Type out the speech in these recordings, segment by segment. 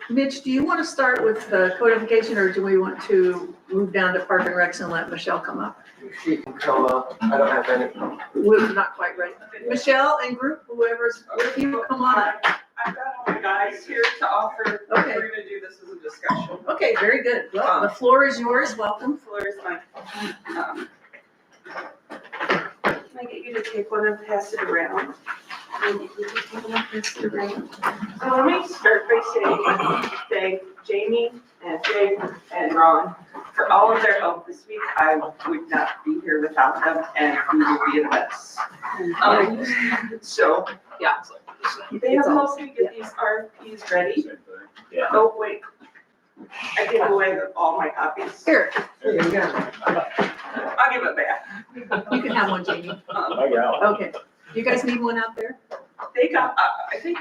Mitch, do you want to start with the codification, or do we want to move down to Park and Recs and let Michelle come up? She can come up. I don't have any. We're not quite ready. Michelle and group, whoever's with you, come on up. I've got all my guys here to offer. Okay. We're gonna do this as a discussion. Okay, very good. Well, the floor is yours. Welcome. Floor is mine. Can I get you to take one and pass it around? So let me start by saying thank Jamie and Jake and Ron for all of their help this week. I would not be here without them, and we would be in a mess. So, yeah. They have helped me get these RFPs ready. Yeah. Oh, wait. I gave away all my copies. Here, Here you go. I'll give it back. you can have one, Jamie. I got one. Okay. You guys need one out there? They got, I think,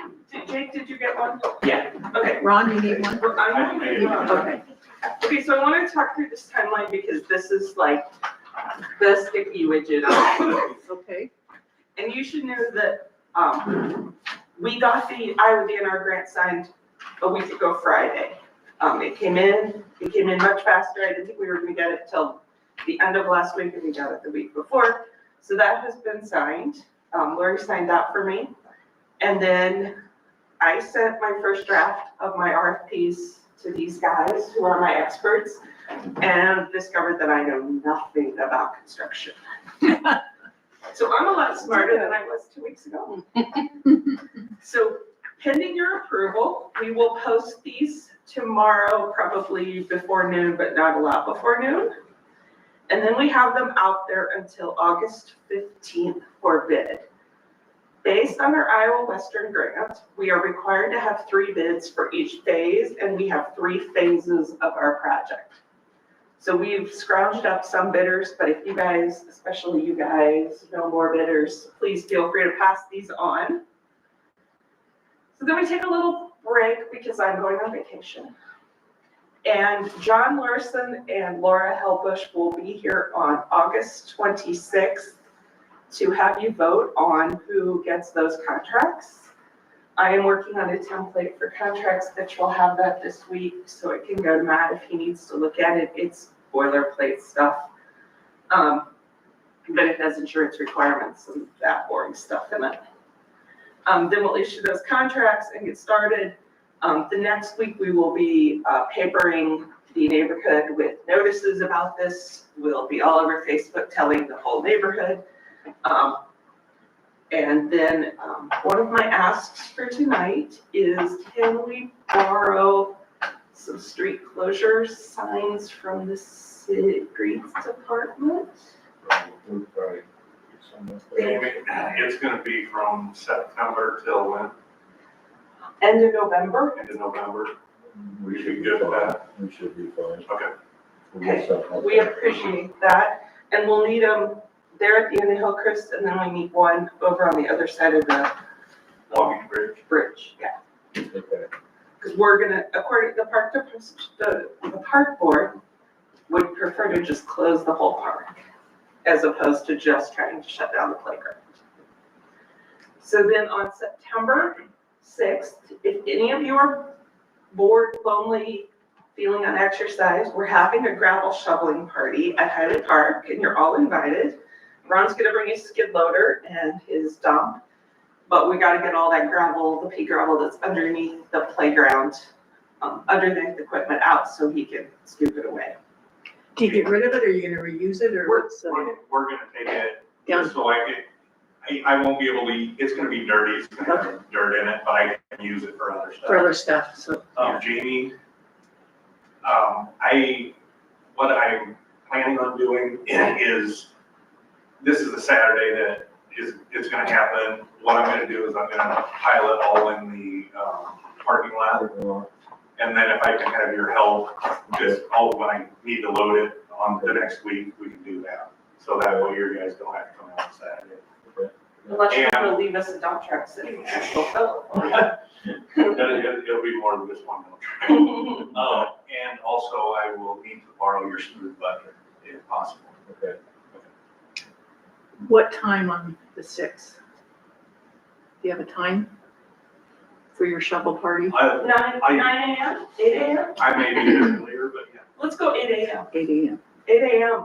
Jake, did you get one? Yeah. Okay. Ron, you need one? Well, I'm gonna need one. Okay. Okay, so I want to talk through this timeline because this is like the sticky widget. Okay. And you should know that, we got the Iowa DNR grant signed a week ago Friday. It came in much faster. I didn't think we were gonna get it till the end of last week, and we got it the week before. So that has been signed. Lori signed that for me. And then I sent my first draft of my RFPs to these guys who are my experts and discovered that I know nothing about construction. So I'm a lot smarter than I was 2 weeks ago. So pending your approval, we will post these tomorrow, probably before noon, but not a lot before noon. And then we have them out there until August 15th for bid. Based on our Iowa Western grant, we are required to have 3 bids for each phase, and we have 3 phases of our project. So we've scrounged up some bidders, but if you guys, especially you guys, know more bidders, please feel free to pass these on. So then we take a little break because I'm going on vacation. And John Larson and Laura Helbush will be here on August 26th to have you vote on who gets those contracts. I am working on a template for contracts that will have that this week, so it can go to Matt if he needs to look at it. It's boilerplate stuff. But it has insurance requirements and that boring stuff in it. Then we'll issue those contracts and get started. The next week we will be papering the neighborhood with notices about this. We'll be all over Facebook telling the whole neighborhood. And then one of my asks for tonight is, can we borrow some street closure signs from the streets department? It's gonna be from September till when? End of November? End of November. We should should be be good with fine. that. We should be fine. Okay. We appreciate that, and we'll need them there at the end of Hillcrest, and then we need one over on the other side of the Long Beach Bridge. bridge, yeah. Okay. Because we're gonna, according to the park board would prefer to just close the whole park as opposed to just trying to shut down the playground. So then on September 6th, if any of you are bored, lonely, feeling unexercised, we're having a gravel shoveling party at Highway Park, and you're all invited. Ron's gonna bring his skid loader and his dump, but we gotta get all that gravel, the pea gravel that's underneath the playground, underneath the equipment out so he can scoop it away. Do you get rid of it, or are you gonna reuse it, or what's? We're gonna take it, Down. just so I won't be able to, it's gonna be dirty, it's gonna have dirt in it, but I can use it for other stuff. For other stuff, so. Jamie, what I'm planning on doing is, this is a Saturday that it's gonna happen. What I'm gonna do is I'm gonna pile it all in the, parking lot. And then if I can have your help, just when I need to load it on the next week, we can do that. So that way your guys don't have to come out on Saturday. Unless you wanna leave us a dump truck sitting there, we'll fill it for It'll be more than just one milk. you. And also I will need to borrow your smooth bucket if possible. Okay. What time on the 6th? Do you have a time? for your shovel party? Nine AM, 8 AM? I may be there later, but yeah. Let's go 8 AM. 8 AM. 8 AM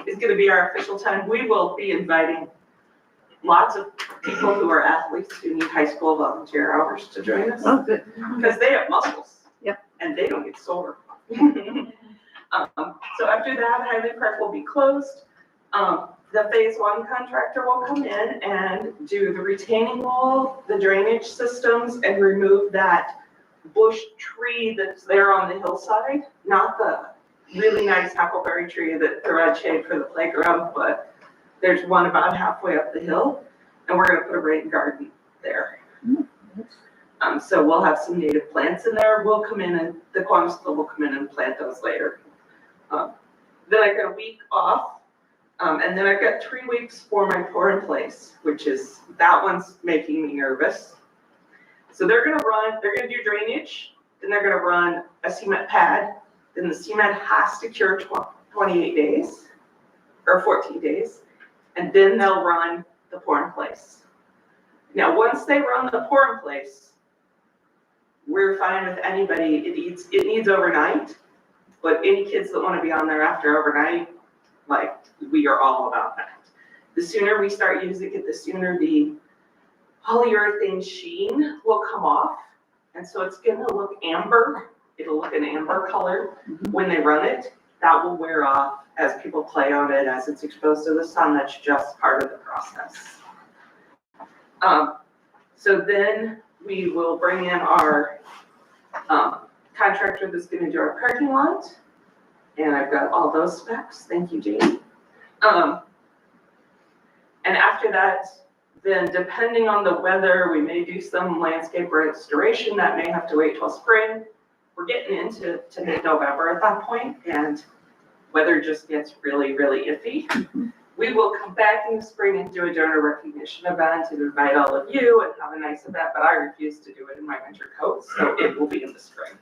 is gonna be our official time. We will be inviting lots of people who are athletes who need high school volunteer hours to join us. Oh, good. Because they have muscles. Yep. And they don't get sore. So after that, Highland Park will be closed. The phase one contractor will come in and do the retaining wall, the drainage systems, and remove that bush tree that's there on the hillside. Not the really nice huckleberry tree that provides shade for the playground, but there's one about halfway up the hill, and we're gonna put a rain garden there. So we'll have some native plants in there. We'll come in and the Kiwanis Club will come in and plant those later. Then I got a week off, and then I've got 3 weeks for my pour in place, which is, that one's making me nervous. So they're gonna do drainage, then they're gonna run a cement pad, then the cement has to cure 28 days, or 14 days, and then they'll run the pour in place. Now, once they run the pour in place, we're fine with anybody, it needs overnight, but any kids that wanna be on there after overnight, like, we are all about that. The sooner we start using it, the sooner the polyurethane sheen will come off, and so it's gonna look amber, it'll look an amber color when they run it. That will wear off as people play on it, as it's exposed to the sun, that's just part of the process. So then we will bring in our contractor that's gonna do our parking lot. And I've got all those specs, thank you, Jamie. And after that, then depending on the weather, we may do some landscape restoration, that may have to wait till spring. We're getting into mid-November at that point, and weather just gets really, really iffy. We will come back in the spring and do a donor recognition event and invite all of you and have a nice event, but I refuse to do it in my winter coat, so it will be in the spring.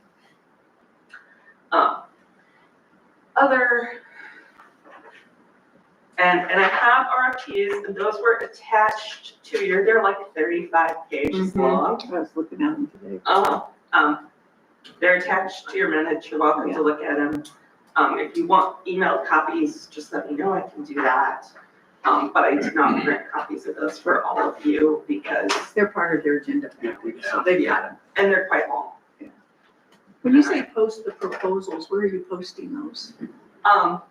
And I have RFPs, and those were attached to your, they're like 35 pages long. I was looking at them today. They're attached to your minutes, you're welcome to look at them. If you want emailed copies, just let me know, I can do that. But I did not print copies of those for all of you because. They're part of their agenda package, so they've got them. And they're quite long. When you say post the proposals, where are you posting those? On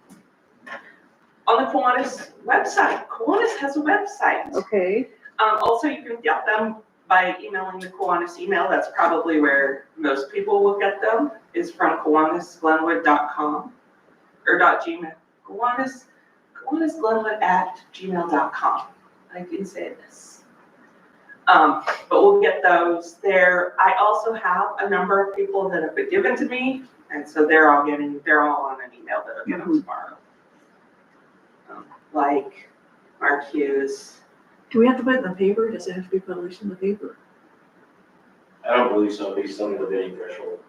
the Kiwanis website, Kiwanis has a website. Okay, Also, you can get them by emailing the Kiwanis email. That's probably where most people will get them, is from KiwanisGlenwood.com or .gmail. KiwanisGlenwood@gmail.com. I can say this. But we'll get those there. I also have a number of people that have been given to me, and so they're all on an email that I'll get them tomorrow. Like Mark Hughes. do we have to put it in the paper? Does it have to be published in the paper? I don't believe so, based on the bidding threshold.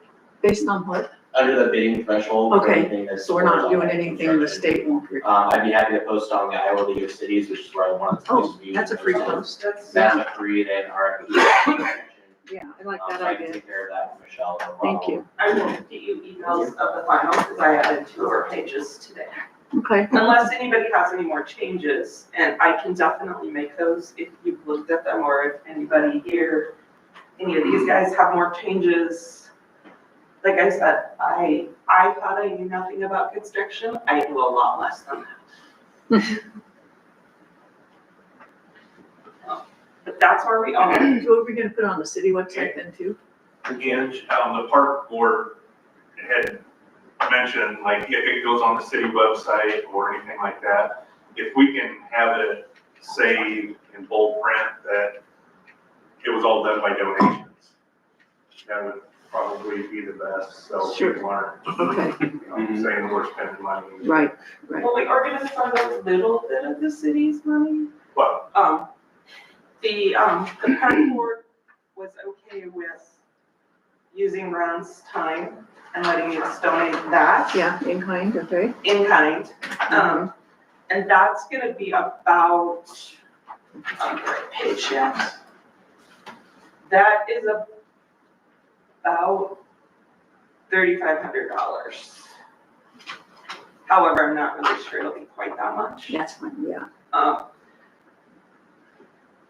Based on what? Under the bidding threshold. for Okay, anything that's So we're not on doing that anything the construction. state won't. I'd be happy to post on the Iowa League of Cities, which is where I want to Oh, that's a free post. That's, That's a free and RFP. Yeah, I like that I can idea. take care of that with Michelle. no Thank problem. you. I will get you emails of the final because I added 2 more pages today. Okay, Unless anybody has any more changes, and I can definitely make those if you've looked at them, or if anybody here, any of these guys have more changes. Like I said, I thought I knew nothing about construction. I knew a lot less than that. But that's where we are. so are we gonna put it on the city website then too? Again, the park board had mentioned, like, if it goes on the city website or anything like that, if we can have it say in bold print that it was all done by donations, that would probably be the best, so Sure. people aren't, Okay, saying we're spending money. right. Well, we are gonna fund a little bit of the city's money. But, The park board was okay with using Ron's time and letting us donate that Yeah, in kind, okay. in kind. And that's gonna be about, right page yet. That is about $3,500. However, I'm not really sure it'll be quite that much. That's fine, yeah, Um,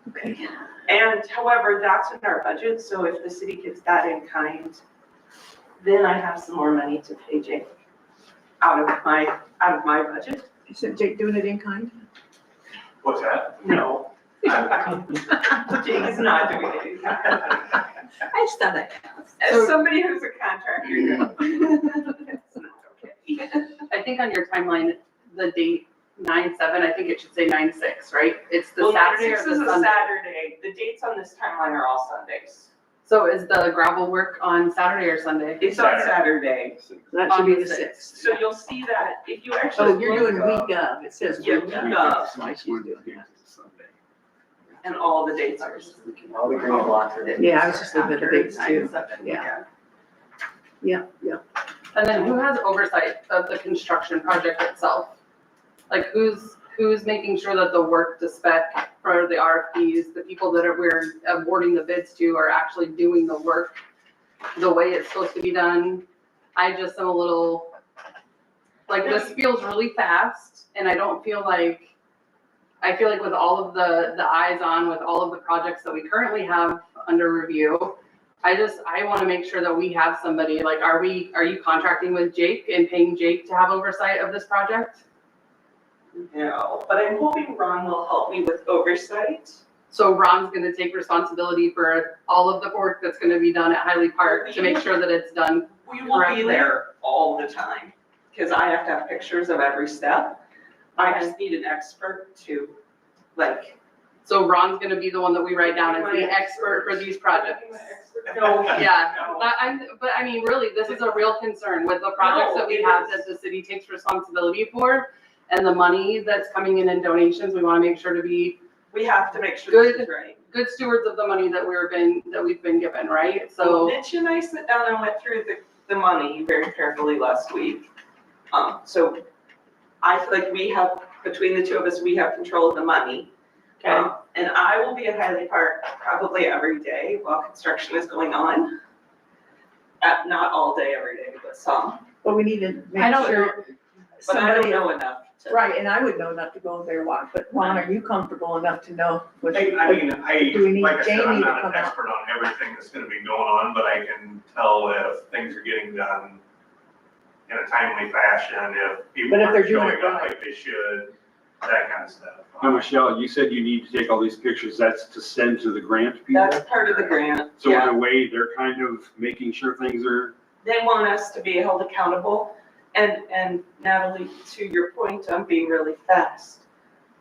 okay. And however, that's in our budget, so if the city gives that in kind, then I have some more money to pay Jake out of my budget. Is Jake doing it in kind? What's that? No. Jake is not doing it in kind. I just thought I'd ask. As somebody who's a contractor, no. It's not okay. I think on your timeline, the date 9/7, I think it should say 9/6, right? It's the Well, Saturday or 9/6 the is a Sunday? Saturday. The dates on this timeline are all Sundays. So is the gravel work on Saturday or Sunday? It's on Saturday. That should be On the the 6th. So you'll see that if you actually. Oh, you're doing look week up, of, it says Yeah, week week of. of. That's why she's doing that. And all the dates are. I'll be bringing lots of it. Yeah, I was just looking at the After dates too. 9/7, Yeah. Yeah, yeah. And then who has oversight of the construction project itself? Like who's making sure that the work to spec for the RFPs, the people that we're awarding the bids to are actually doing the work the way it's supposed to be done? I just am a little, like, this feels really fast, and I don't feel like, I feel like with all of the eyes on, with all of the projects that we currently have under review, I want to make sure that we have somebody, like, are you contracting with Jake and paying Jake to have oversight of this project? No, but I'm hoping Ron will help me with oversight. So Ron's gonna take responsibility for all of the work that's gonna be done at Highly Park to make sure that it's done. We will be Correctly. there all the time, because I have to have pictures of every step. I just need an expert to, like. So Ron's gonna be the one that we write down as the expert for these projects. No. Yeah, No. but I mean, really, this is a real concern with the projects that we No, it have is. that the city takes responsibility for. And the money that's coming in donations, we wanna make sure to be We have to make sure this is right. good stewards of the money that we've been given, right? So So, Mitch and I sat down and went through the money very carefully last week. So I feel like we have, between the two of us, we have control of the money. okay, And I will be at Highland Park probably every day while construction is going on. Not all day, every day, but some. But we need to I make don't sure But I don't somebody, know enough to. right, and I would know enough to go there watch, but Ron, are you comfortable enough to know? what- I mean, Do we need like I said, Jamie I'm to not come an out? expert on everything that's gonna be going on, but I can tell if things are getting done in a timely fashion, if people But if they're aren't doing it showing up right. like they should, that kind of stuff. Now, Michelle, you said you need to take all these pictures, that's to send to the grant people? That's part of the grant, So in yeah. a way, they're kind of making sure things are, They want us to be held accountable. And Natalie, to your point, I'm being really fast.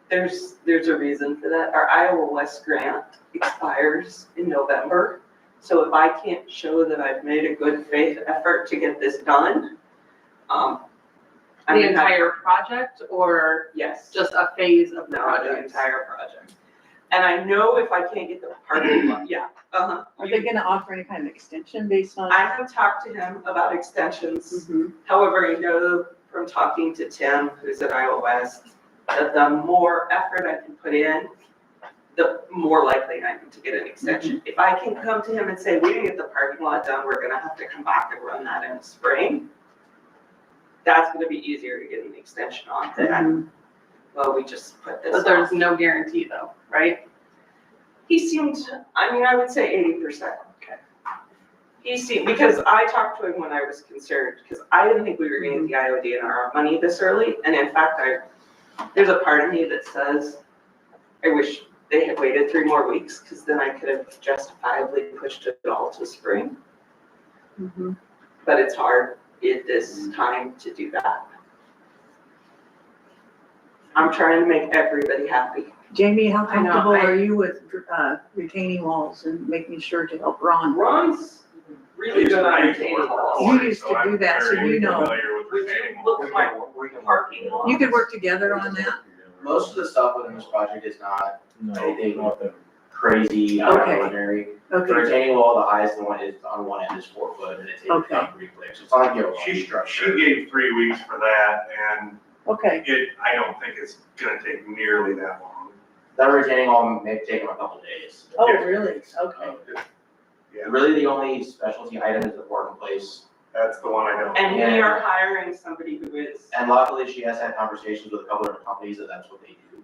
There's a reason for that. Our Iowa West grant expires in November. So if I can't show that I've made a good faith effort to get this done, I'm the gonna have- entire project or Yes. just a phase of the No, the project? entire project. And I know if I can't get the parking lot, yeah, Are they gonna offer any kind of extension based on? I have talked to him about extensions. Mhm. However, I know from talking to Tim, who's at Iowa West, that the more effort I can put in, the more likely I am to get an extension. If I can come to him and say, we didn't get the parking lot done, we're gonna have to come back and run that in the spring, that's gonna be easier to get an extension on than, well, we just put this But there's off. no guarantee though, right? He seemed, I mean, I would say 80%. Okay. He seemed, because I talked to him when I was concerned, because I didn't think we were gonna get the IODNR money this early, and in fact, there's a part of me that says, I wish they had waited 3 more weeks, because then I could have justifiably pushed it all to spring, Mhm. but it's hard at this time to do that. I'm trying to make everybody happy. Jamie, how I know, comfortable I- are you with retaining walls and making sure to help Ron? Ron's really good on retaining walls. You used to do that, so you know. I'm very familiar with Would retaining you walls. look at my parking lot? You could work together on that? Most of the stuff within this project is not anything crazy, out of the Okay. ordinary. The Okay, retaining wall, the highest one is, on one end is 4 foot, and it takes Okay. down pretty quick, so it's not like you have a She structure. gave 3 weeks for that, and okay. I don't think it's gonna take nearly that long. That retaining wall may take them a couple days. Oh, Yeah. really? Okay. Yeah. Really, the only specialty item is the board in place. That's the one I don't. And we Yeah. are hiring somebody who is, And luckily, she has had conversations with a couple of companies that that's what they do.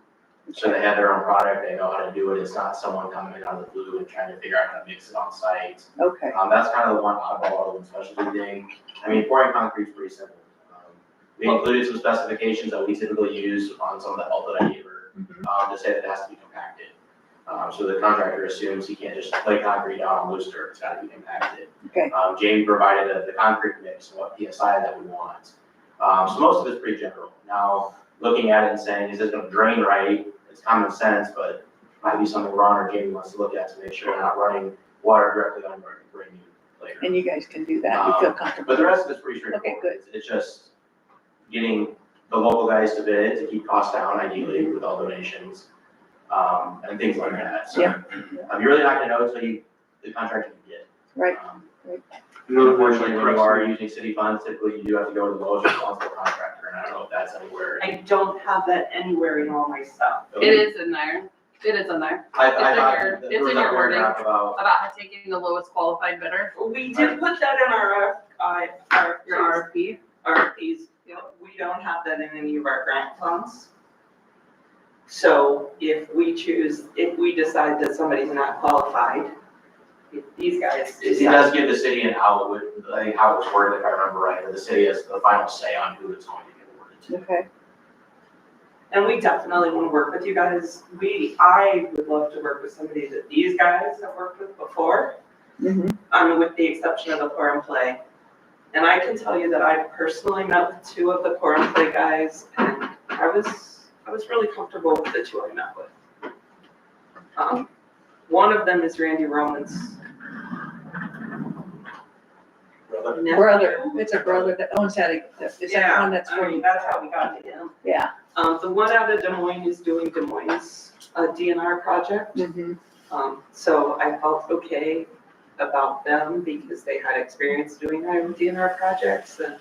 So they have their own product, they know how to do it, it's not someone coming in out of the blue and trying to figure out how to mix it on site. Okay, That's kind of the one oddball other than specialty thing. I mean, pouring concrete's pretty simple. We included some specifications that we typically use on some of the help that I gave her, to say that it has to be compacted. So the contractor assumes he can't just lay concrete down on loose dirt, it's gotta be compacted. Okay. Jamie provided the concrete mix and what PSI that we want. So most of it's pretty general. Now, looking at it and saying, is it gonna drain right? It's common sense, but might be something Ron or Jamie wants to look at to make sure we're not running water directly on our brand new playground. and you guys can do that, you feel comfortable. But the rest of it's pretty straightforward. Okay, good. It's just getting the local guys to bid to keep costs down ideally with all donations, and things like that. So, Yeah. you're really not gonna know until the contractor can get. Right. Unfortunately, when you are using city funds, typically you do have to go to the lowest responsible contractor, and I don't know if that's anywhere. I don't have that anywhere in all my stuff. It is in there. It is in there. I It's in thought your- that there it's was in a your wording. paragraph about, About taking the lowest qualified bidder, We did put that in our, your RFP. RFPs. We don't have that in any of our grant funds. So if we decide that somebody's not qualified, if these guys it does give the city an out, I think how it was worded, if I remember right, or the city has the final say on who it's going to get awarded to. Okay, And we definitely want to work with you guys. I would love to work with somebody that these guys have worked with before, with the exception of the pour and play. And I can tell you that I personally met with two of the pour and play guys, and I was really comfortable with the two I met with. One of them is Randy Roman's nephew. brother, it's a brother that owns that, is that one that's I mean, from, that's how we got to him. yeah. The one out of Des Moines is doing Des Moines' DNR project. So I felt okay about them because they had experience doing DNR projects and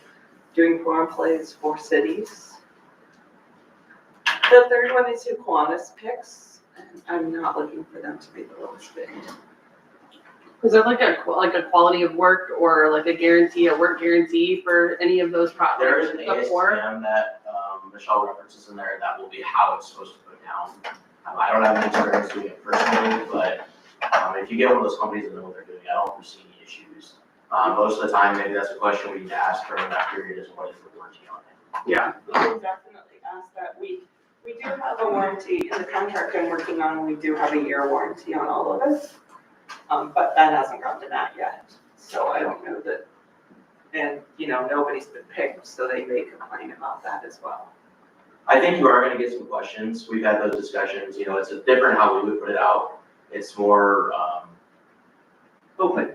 doing forum plays for cities. The third one is who Kiwanis picks, and I'm not looking for them to be the lowest bid. Is there like a quality of work or like a work guarantee for any of those There is projects an before? ASTM that Michelle references in there, that will be how it's supposed to go down. I don't have any experience doing it personally, but if you get one of those companies that know what they're doing, I don't foresee any issues. Most of the time, maybe that's a question we need to ask during that period, is what is the warranty on it? Yeah. We can definitely ask that. We do have a warranty in the contract I'm working on, we do have a year warranty on all of it. But that hasn't gone to that yet, so I don't know that, and, nobody's been picked, so they may complain about that as well. I think you are gonna get some questions. We've had those discussions, it's a different how we would put it out. It's more, Open.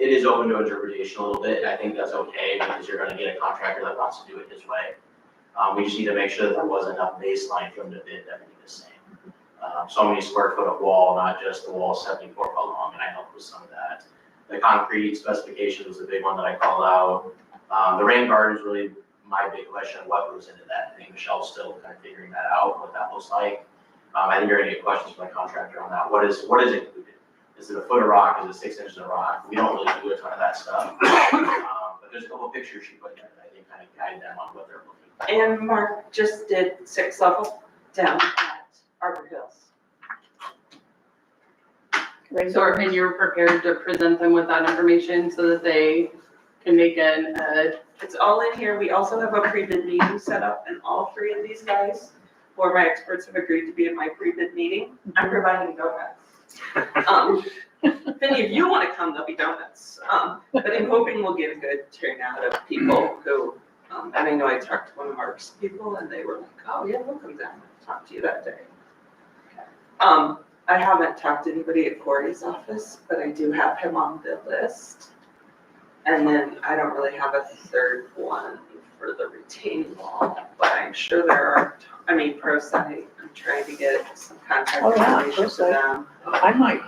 it is open to interpretation a little bit, and I think that's okay, because you're gonna get a contractor that wants to do it his way. We just need to make sure that there was enough baseline for them to bid everything the same. So many square foot of wall, not just the wall 74 foot long, and I helped with some of that. The concrete specification was a big one that I called out. The rain garden is really my big question, what goes into that. I think Michelle's still kind of figuring that out, what that looks like. I think you're gonna get questions from the contractor on that. What is included? Is it a foot of rock? Is it 6 inches of rock? We don't really do a ton of that stuff. But there's a couple of pictures she put in that I think kind of guide them on what they're looking for. And Mark just did 6 level down at Arbor Hills. And you're prepared to present them with that information so that they can make It's all in here. We also have a pre-bid meeting set up, and all 3 of these guys, or my experts, have agreed to be at my pre-bid meeting. I'm providing donuts. If any of you want to come, there'll be donuts. But I'm hoping we'll get a good turnout of people who, and I know I talked to one of Mark's people, and they were like, oh yeah, we'll come down and talk to you that day. I haven't talked to anybody at Corey's office, but I do have him on the list. And then I don't really have a third one for the retaining wall, but I'm sure there are, ProSite, I'm trying to get some contact Oh, yeah, information for ProSite. them. I might,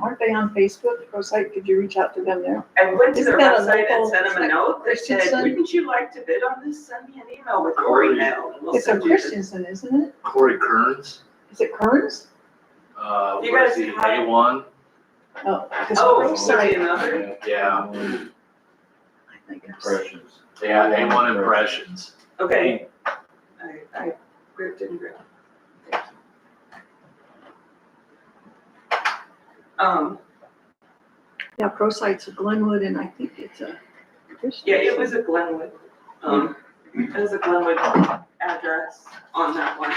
aren't they on Facebook, ProSite, could you reach out to them there? I went to their Isn't that a website and local sent them a note that said, Christensen? wouldn't you like to bid on this? Send me an email with your email and we'll It's a send you the. Christensen, isn't it? Corey Kearns, Is it Kearns? You what is guys he, have- A1? Oh, this Oh, pro maybe site, another? Yeah, I think I've seen. Impressions. yeah, A1 impressions. Okay. I didn't grab. Yeah, pro site's a Glenwood and I think it's a. Yeah, it was a Glenwood, it was a Glenwood address on that one.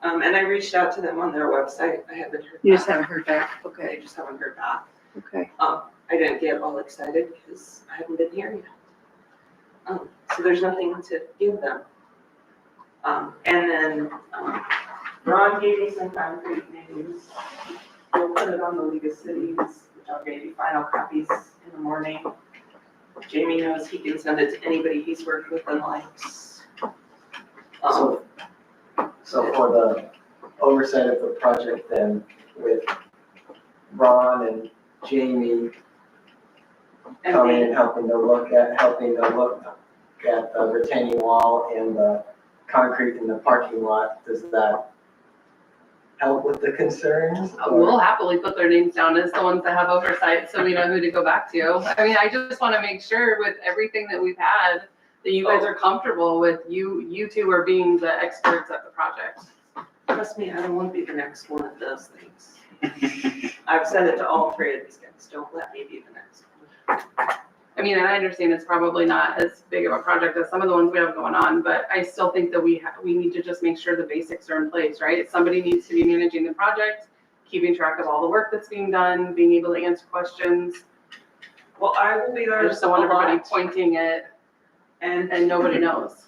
And I reached out to them on their website, I haven't heard You just back. haven't heard back, I okay, just haven't heard back. okay. I didn't get all excited because I haven't been here yet. So there's nothing to give them. And then, Ron gave me some concrete names. We'll put it on the League of Cities, which I'll get you final copies in the morning. Jamie knows he can send it to anybody he's worked with and likes. So for the oversight of the project then, with Ron and Jamie And coming they, and helping to look at the retaining wall and the concrete in the parking lot, does that help with the concerns? or- We'll happily put their names down as the ones that have oversight, so we know who to go back to. I mean, I just want to make sure with everything that we've had, that you guys are comfortable with you two are being the experts at the project. trust me, I don't want to be the next one that does things. I've said it to all three of these guys, don't let me be the next one. I mean, and I understand it's probably not as big of a project as some of the ones we have going on, but I still think that we need to just make sure the basics are in place, right? Somebody needs to be managing the project, keeping track of all the work that's being done, being able to answer questions. Well, I will be I there just a don't want everybody lot, pointing it and and nobody knows.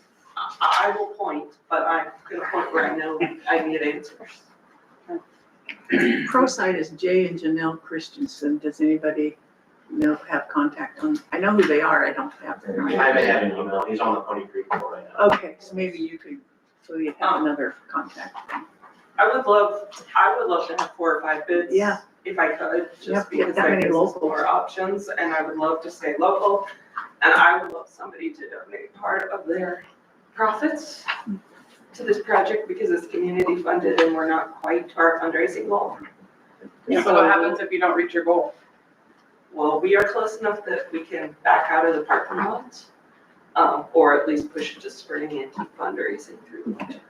I will point, but I'm gonna point where I know I need answers. Pro site is Jay and Janelle Christensen. Does anybody have contact on, I know who they are, I don't have their. I haven't had an email, he's on the Pony Creek board right now. Okay, so maybe you could, so you have another contact. I would love to have 4 or 5 bids. Yeah. If I could, Yep, just get because that that many gives us locals. more options, and I would love to stay local. And I would love somebody to donate part of their profits to this project because it's community funded and we're not quite to our fundraising goal. So what happens if you don't reach your goal? Well, we are close enough that we can back out of the parking lot, or at least push it to spring and keep fundraising through the winter.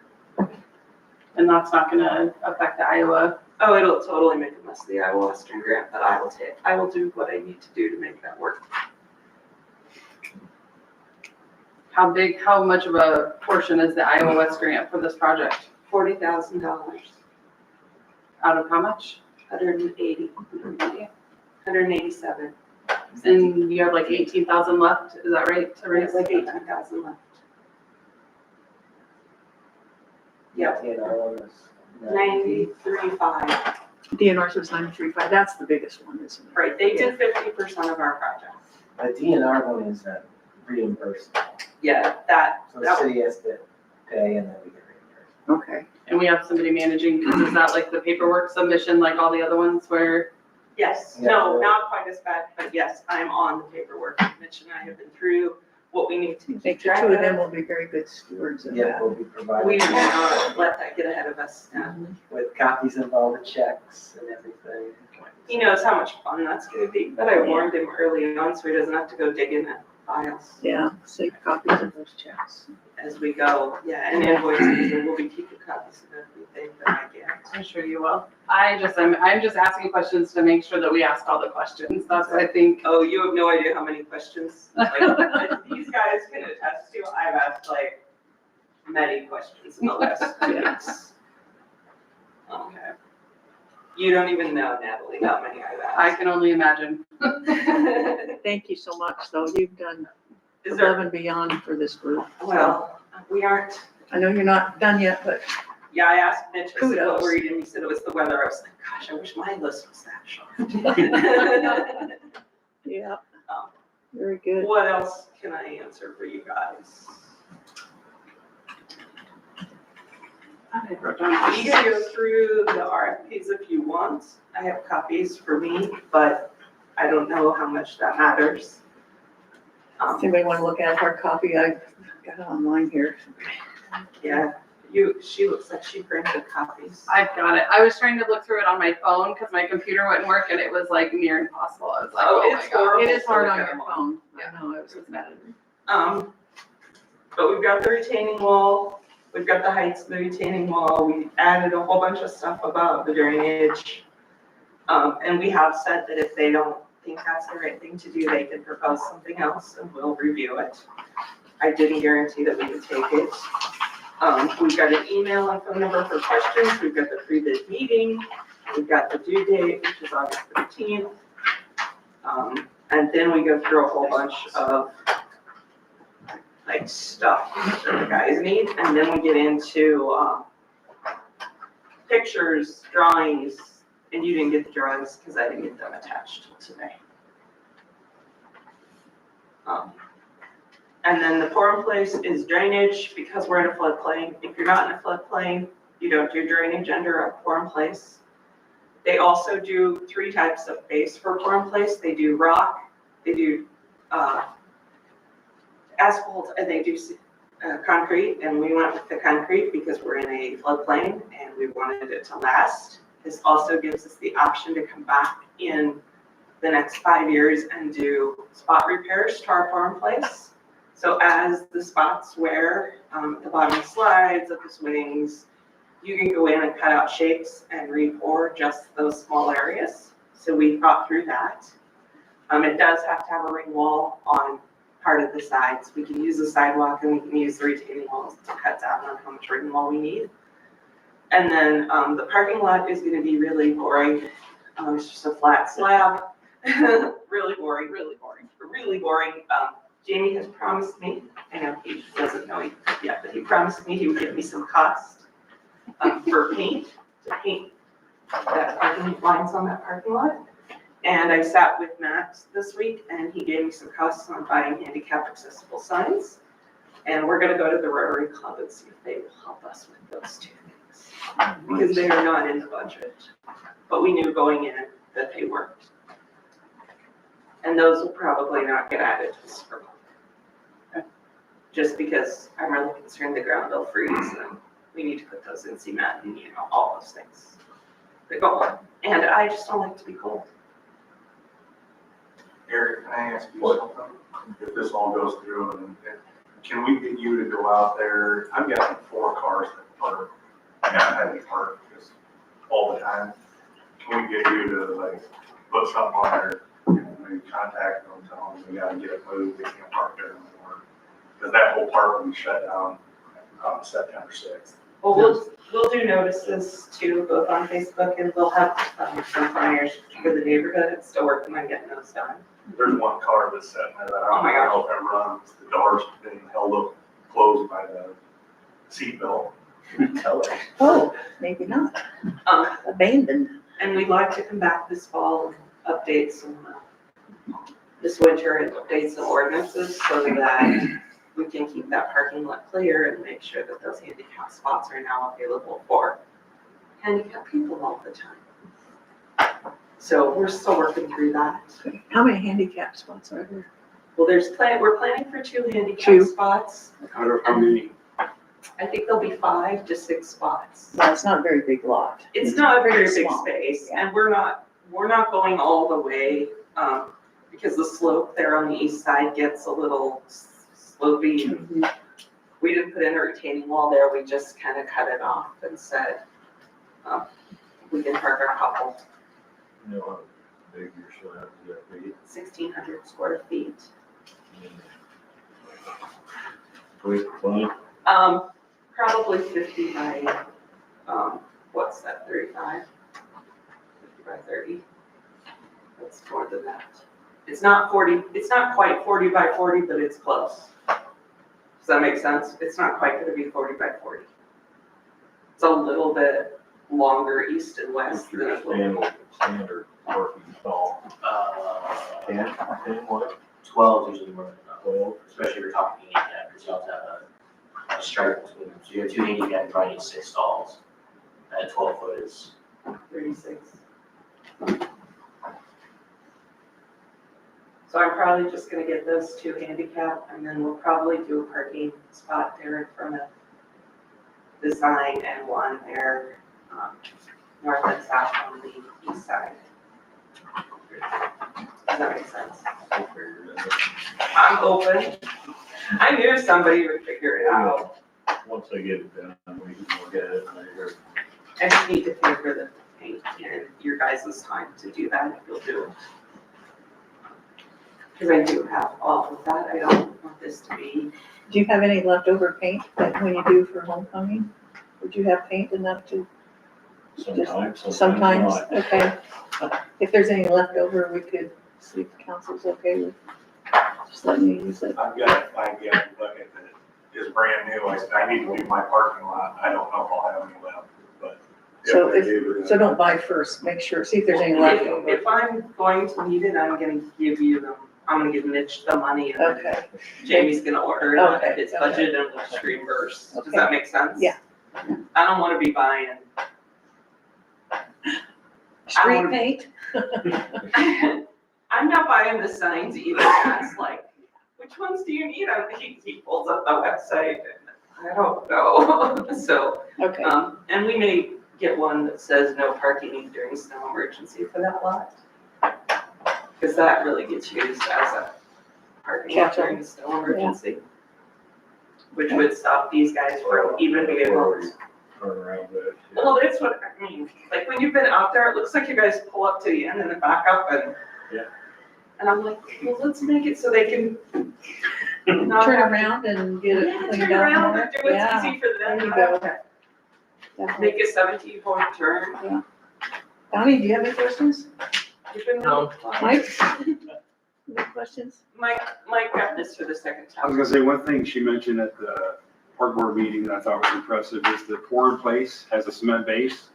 And that's not gonna affect the Iowa. Oh, it'll totally make a mess of the Iowa Western grant, but I will take, I will do what I need to do to make that work. How much of a portion is the Iowa West grant for this project? $40,000, Out of how much? 180, 187. And you have like 18,000 left, is that right, to raise? It's like 18,000 left. Yep, You know, 93.5. DNR's was 93.5, that's the biggest one, isn't it? Right, they did 50% of our project. the DNR one is reimbursed, Yeah, that so the city has to pay and then we get reimbursed. Okay, And we have somebody managing, because is that like the paperwork submission, like all the other ones where? yes, no, not quite as bad, but yes, I'm on the paperwork. Mitch and I have been through what we need to I keep think the track two of them of. will be very good stewards of Yeah, that. we'll be We providing do not let that get ahead of us. with copies of all the checks and everything. He knows how much fun that's gonna be, but I warned him early on so he doesn't have to go digging at files Yeah, save copies of those checks. as we go. Yeah, and invoices, and we'll be keeping copies of everything that I get. I'm sure you will. I'm just asking questions to make sure that we ask all the questions. That's, I think, Oh, you have no idea how many questions, like, these guys can attest to, I've asked like many questions in the last 2 weeks. Okay. You don't even know, Natalie, how many I've I asked. can only imagine. Thank you so much, though, you've done Is above there, and beyond for this group. well, we aren't, I know you're not done yet, but yeah, I asked Mitch, I said, what Kudos. were you doing? He said it was the weather. I was like, gosh, I wish my list was that short. yeah, Oh. very good. What else can I answer for you guys? I wrote down You can go through the RFPs if you want. I have copies for me, but I don't know how much that matters. Does anybody want to look at a hard copy? I've got it online here. Yeah, She looks like she printed copies. I've got it. I was trying to look through it on my phone because my computer wouldn't work and it was like near impossible. I was like, Oh, oh my it's god. horrible. It is hard on Yeah. your phone. I know, I was looking at it. But we've got the retaining wall, we've got the heights of the retaining wall, we added a whole bunch of stuff about the drainage. And we have said that if they don't think that's the right thing to do, they can propose something else and we'll review it. I didn't guarantee that we would take it. We've got an email and phone number for questions, we've got the pre-bid meeting, we've got the due date, which is August 13th. And then we go through a whole bunch of like stuff that the guys need, and then we get into, pictures, drawings, and you didn't get the drawings because I didn't get them attached till today. And then the pour in place is drainage, because we're in a floodplain. If you're not in a floodplain, you don't do drainage under a pour in place. They also do 3 types of base for pour in place. They do rock, they do asphalt, and they do concrete. And we went with the concrete because we're in a floodplain and we wanted it to last. This also gives us the option to come back in the next 5 years and do spot repairs to our pour in place. So as the spots wear, the bottom slides of the swings, you can go in and cut out shapes and re-pour just those small areas. So we thought through that. It does have to have a ring wall on part of the sides. We can use the sidewalk and we can use the retaining walls to cut down on how much ring wall we need. And then the parking lot is gonna be really boring. It's just a flat slab. Really boring, really boring, really boring. Jamie has promised me, I know he doesn't know yet, but he promised me he would give me some cost for paint, to paint that parking lines on that parking lot. And I sat with Matt this week and he gave me some costs on buying handicap accessible signs. And we're gonna go to the Rotary Club and see if they will help us with those 2 things. Because they are not in the budget, but we knew going in that they weren't. And those will probably not get added to the script. Just because I'm really concerned the ground will freeze and we need to put those in cement and, all those things that go on. And I just don't like to be cold. Eric, can I ask you something? If this all goes through, and can we get you to go out there? I've got 4 cars that park, and I have to park just all the time. Can we get you to like put something on there, maybe contact them, tell them we gotta get it moved, they can't park there anymore? Because that whole park will be shut down on September 6th. Well, we'll do notices too, both on Facebook, and we'll have some flyers for the neighborhood. It's still working on getting those done. There's 1 car that's sitting there that I Oh don't my know if it runs, the door's been held up, closed by the seatbelt. Oh, maybe not. Abandoned. And we'd like to come back this fall and update some, this winter and update some ordinances so that we can keep that parking lot clear and make sure that those handicap spots are now available for handicapped people all the time. So we're still working through that. How many handicap spots are there? Well, we're planning for 2 handicap 2. spots. How many? I think there'll be 5 to 6 spots. Well, it's not a very big lot. It's not a very big small. space, and we're not going all the way, because the slope there on the east side gets a little slopey. Mhm. We didn't put in a retaining wall there, we just kind of cut it off and said, we can park our couple, You know, how big your show have to be. 1,600 square feet. Twenty. Probably 50 by, what's that, 35? 50 by 30. That's more than that. It's not quite 40 by 40, but it's close. Does that make sense? It's not quite gonna be 40 by 40. It's a little bit longer east and west than it will. Standard parking stall. 10, what? 12 is usually more than enough. 12. Especially if you're talking handicap, because you have to have a stripe between them. So you have 2 handicap, you probably need 6 stalls. At 12 foot is 36. So I'm probably just gonna get those 2 handicap, and then we'll probably do a parking spot there in front of design and one there, north and south on the east side. Does that make sense? I'm open. I knew somebody would figure it out. Once I get it done, we can look at it later. I just need to pay for the paint and your guys' time to do that, if you'll do it. Because I do have all of that, I don't want this to be, Do you have any leftover paint that when you do for homecoming? Would you have paint enough to, sometimes? not. Okay. If there's any leftover, we could see if the council's okay with just letting you use it. I've got a 5-gallon bucket that is brand new. I need to do my parking lot. I don't know if I'll have any left, but. So I do, So don't buy first, make sure, see if there's any leftover. if I'm going to need it, I'm gonna give you them, I'm gonna give Mitch the money and then Okay, Jamie's gonna order it on Okay, his okay. budget and we'll just reimburse. Does Okay. that make sense? Yeah. I don't wanna be buying. street paint? I'm not buying the signs either, that's like, which ones do you need? He pulls up the website and I don't know, so, Okay, and we may get one that says no parking during snow emergency for that lot. Cause that really gets used as a parking lot Catch-all. during a snow emergency. Which would stop these guys from even being able to. Turn around it. Well, that's what I mean, like when you've been out there, it looks like you guys pull up to the end and then back up and. Yeah. And I'm like, well, let's make it so they can. not turn have to- around and get it Yeah, cleaned turn up around more. and do what's Yeah, easy for them. there you not go. have to definitely. Make a 17-point turn. Donnie, do you have any questions? You've been- No. Mike? Any questions? Mike got this for the second I was time. gonna say, one thing she mentioned at the park board meeting that I thought was impressive is the pour in place has a cement base.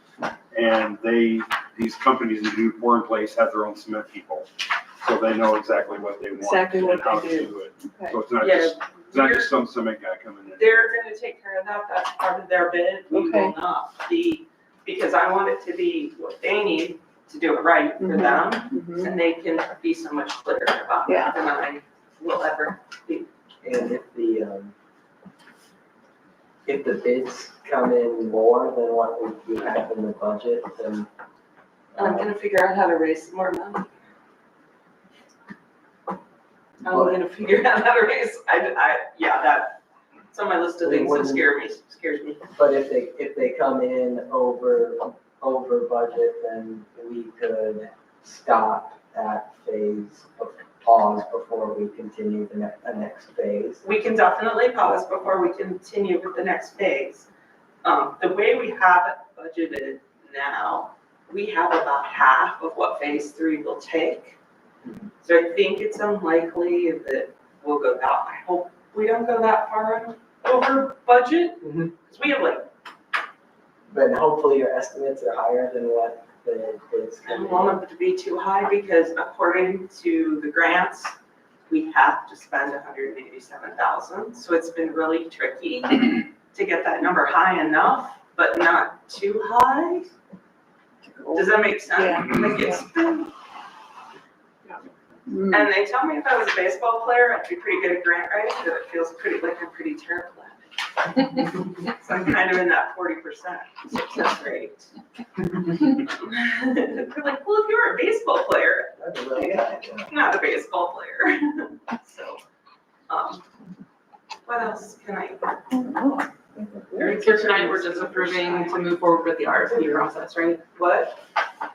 And these companies that do pour in place have their own cement people. So they know exactly what they want. Exactly what and how they to do. it. Okay. So it's Yeah, not just some cement guy coming in. they're gonna take care of that, that's part of their bid, we will Okay. not be, because I want it to be what they need to do it right for Mhm. them, Mhm. and they can be so much clearer about it Yeah. than I will ever be. And if the bids come in more than what we have in the budget, then. I'm gonna figure out how to raise some more money. I'm gonna figure out how to raise, yeah, it's on my list of things that scares me. But if they come in over budget, then we could stop that phase of pause before we continue the next phase. We can definitely pause before we continue with the next phase. The way we have it budgeted now, we have about half of what phase 3 will take. So I think it's unlikely that we'll go that, I hope we don't go that far over budget. Mhm. Because we have like, But hopefully your estimates are higher than what the bids I come don't in. want them to be too high because according to the grants, we have to spend 187,000. So it's been really tricky to get that number high enough, but not too high. Does that make sense? Yeah. Like it's been, Mm. and they tell me if I was a baseball player, I'd be pretty good at grant writing, but it feels pretty like I'm pretty terrible at it. So I'm kind of in that 40% success rate. They're like, well, if you're a baseball player, That's a really good idea. I'm not a baseball player. So, what else can I? Oh, So tonight, we're just approving to move forward with the RFP process, right? What?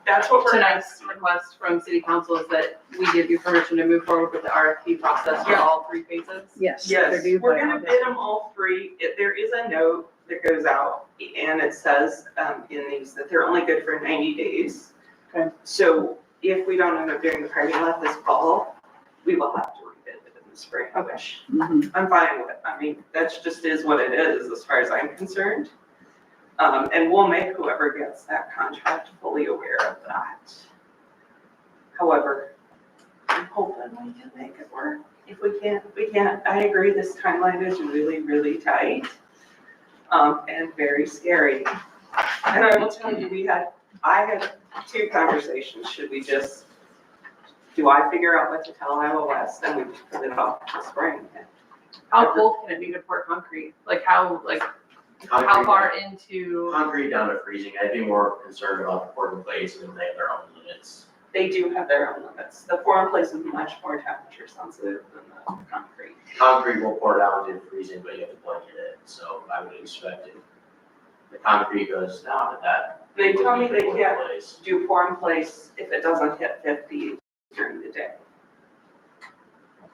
That's what we're. Tonight's request from city council is that we give you permission to move forward with the RFP process for Yeah. all 3 phases. Yes, they're Yes, due we're by gonna August. bid them all 3. There is a note that goes out and it says in these that they're only good for 90 days. Okay. So if we don't end up doing the parking lot this fall, we will have to rebid it in the spring. Okay. Mhm. I'm fine with it. I mean, that's just is what it is as far as I'm concerned. And we'll make whoever gets that contract fully aware of that. However, I'm hoping we can make it work. If we can't, I agree, this timeline is really, really tight. And very scary. And I will tell you, I had 2 conversations. Should we just, do I figure out what to tell Iowa West and we just put it off to spring? How cold can it be to pour concrete? Like how, like, How far into, Concrete down to freezing, I'd be more concerned about the poured in place and they have their own limits. They do have their own limits. The pour in place is much more temperature sensitive than the concrete. Concrete will pour down to freezing, but you have to blanket it, so I would expect if the concrete goes down to that. They tell me they poured in can't place. do pour in place if it doesn't hit 50 during the day.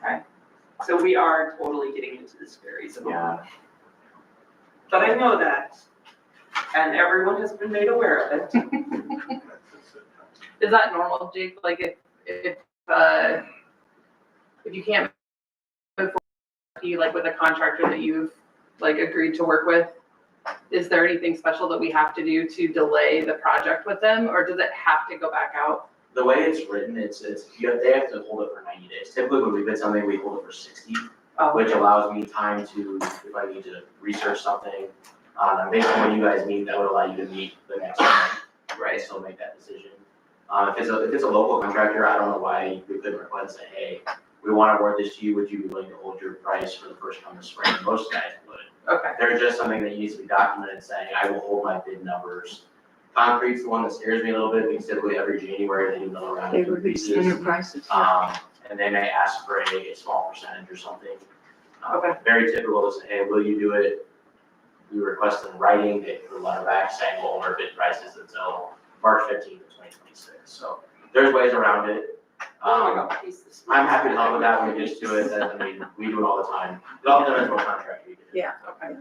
Okay, so we are totally getting into this very zone. Yeah, But I know that, and everyone has been made aware of it. is that normal, Jake? Like if you can't move forward, like with a contractor that you've like agreed to work with, is there anything special that we have to do to delay the project with them, or does it have to go back out? the way it's written, they have to hold it for 90 days. Typically, when we bid something, we hold it for 60, which allows me time to, if I need to research something, based on when you guys meet, that would allow you to meet the next time, right, so make that decision. If it's a local contractor, I don't know why we couldn't request, say, hey, we want to award this to you, would you be willing to hold your price for the first come of spring? Most guys would. Okay. There's just something that needs to be documented saying, I will hold my bid numbers. Concrete's the one that scares me a little bit, because typically every January they do another round They of release increases. new prices. And they may ask for a small percentage or something. Okay. Very typical to say, hey, will you do it? We request in writing, they put a letter back saying we'll hold our bid prices until March 15th of 2026. So there's ways around it. Oh my God, please, this. I'm happy to help with that when we get to it. We do it all the time. It all depends what contract we get. Yeah. Okay.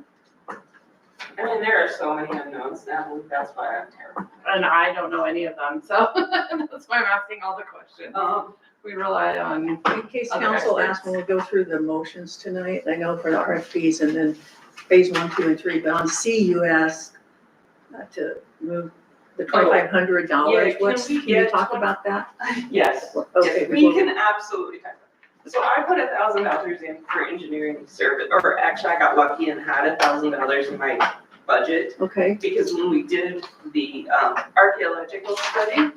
I mean, there are so many unknowns now, that's why I'm terrible. And I don't know any of them, so that's why I'm asking all the questions. We rely on, In case Other council experts. asks, when we go through the motions tonight, I know for the RFPs and then phase 1, 2, and 3, but on C, you asked to move the $2,500. Yeah, What's, can we can you get talk 20 about that? Yes. Okay. Yes, we can absolutely talk about it. So I put $1,000 in for engineering service, or actually I got lucky and had $1,000 in my budget, Okay, because when we did the archaeological study,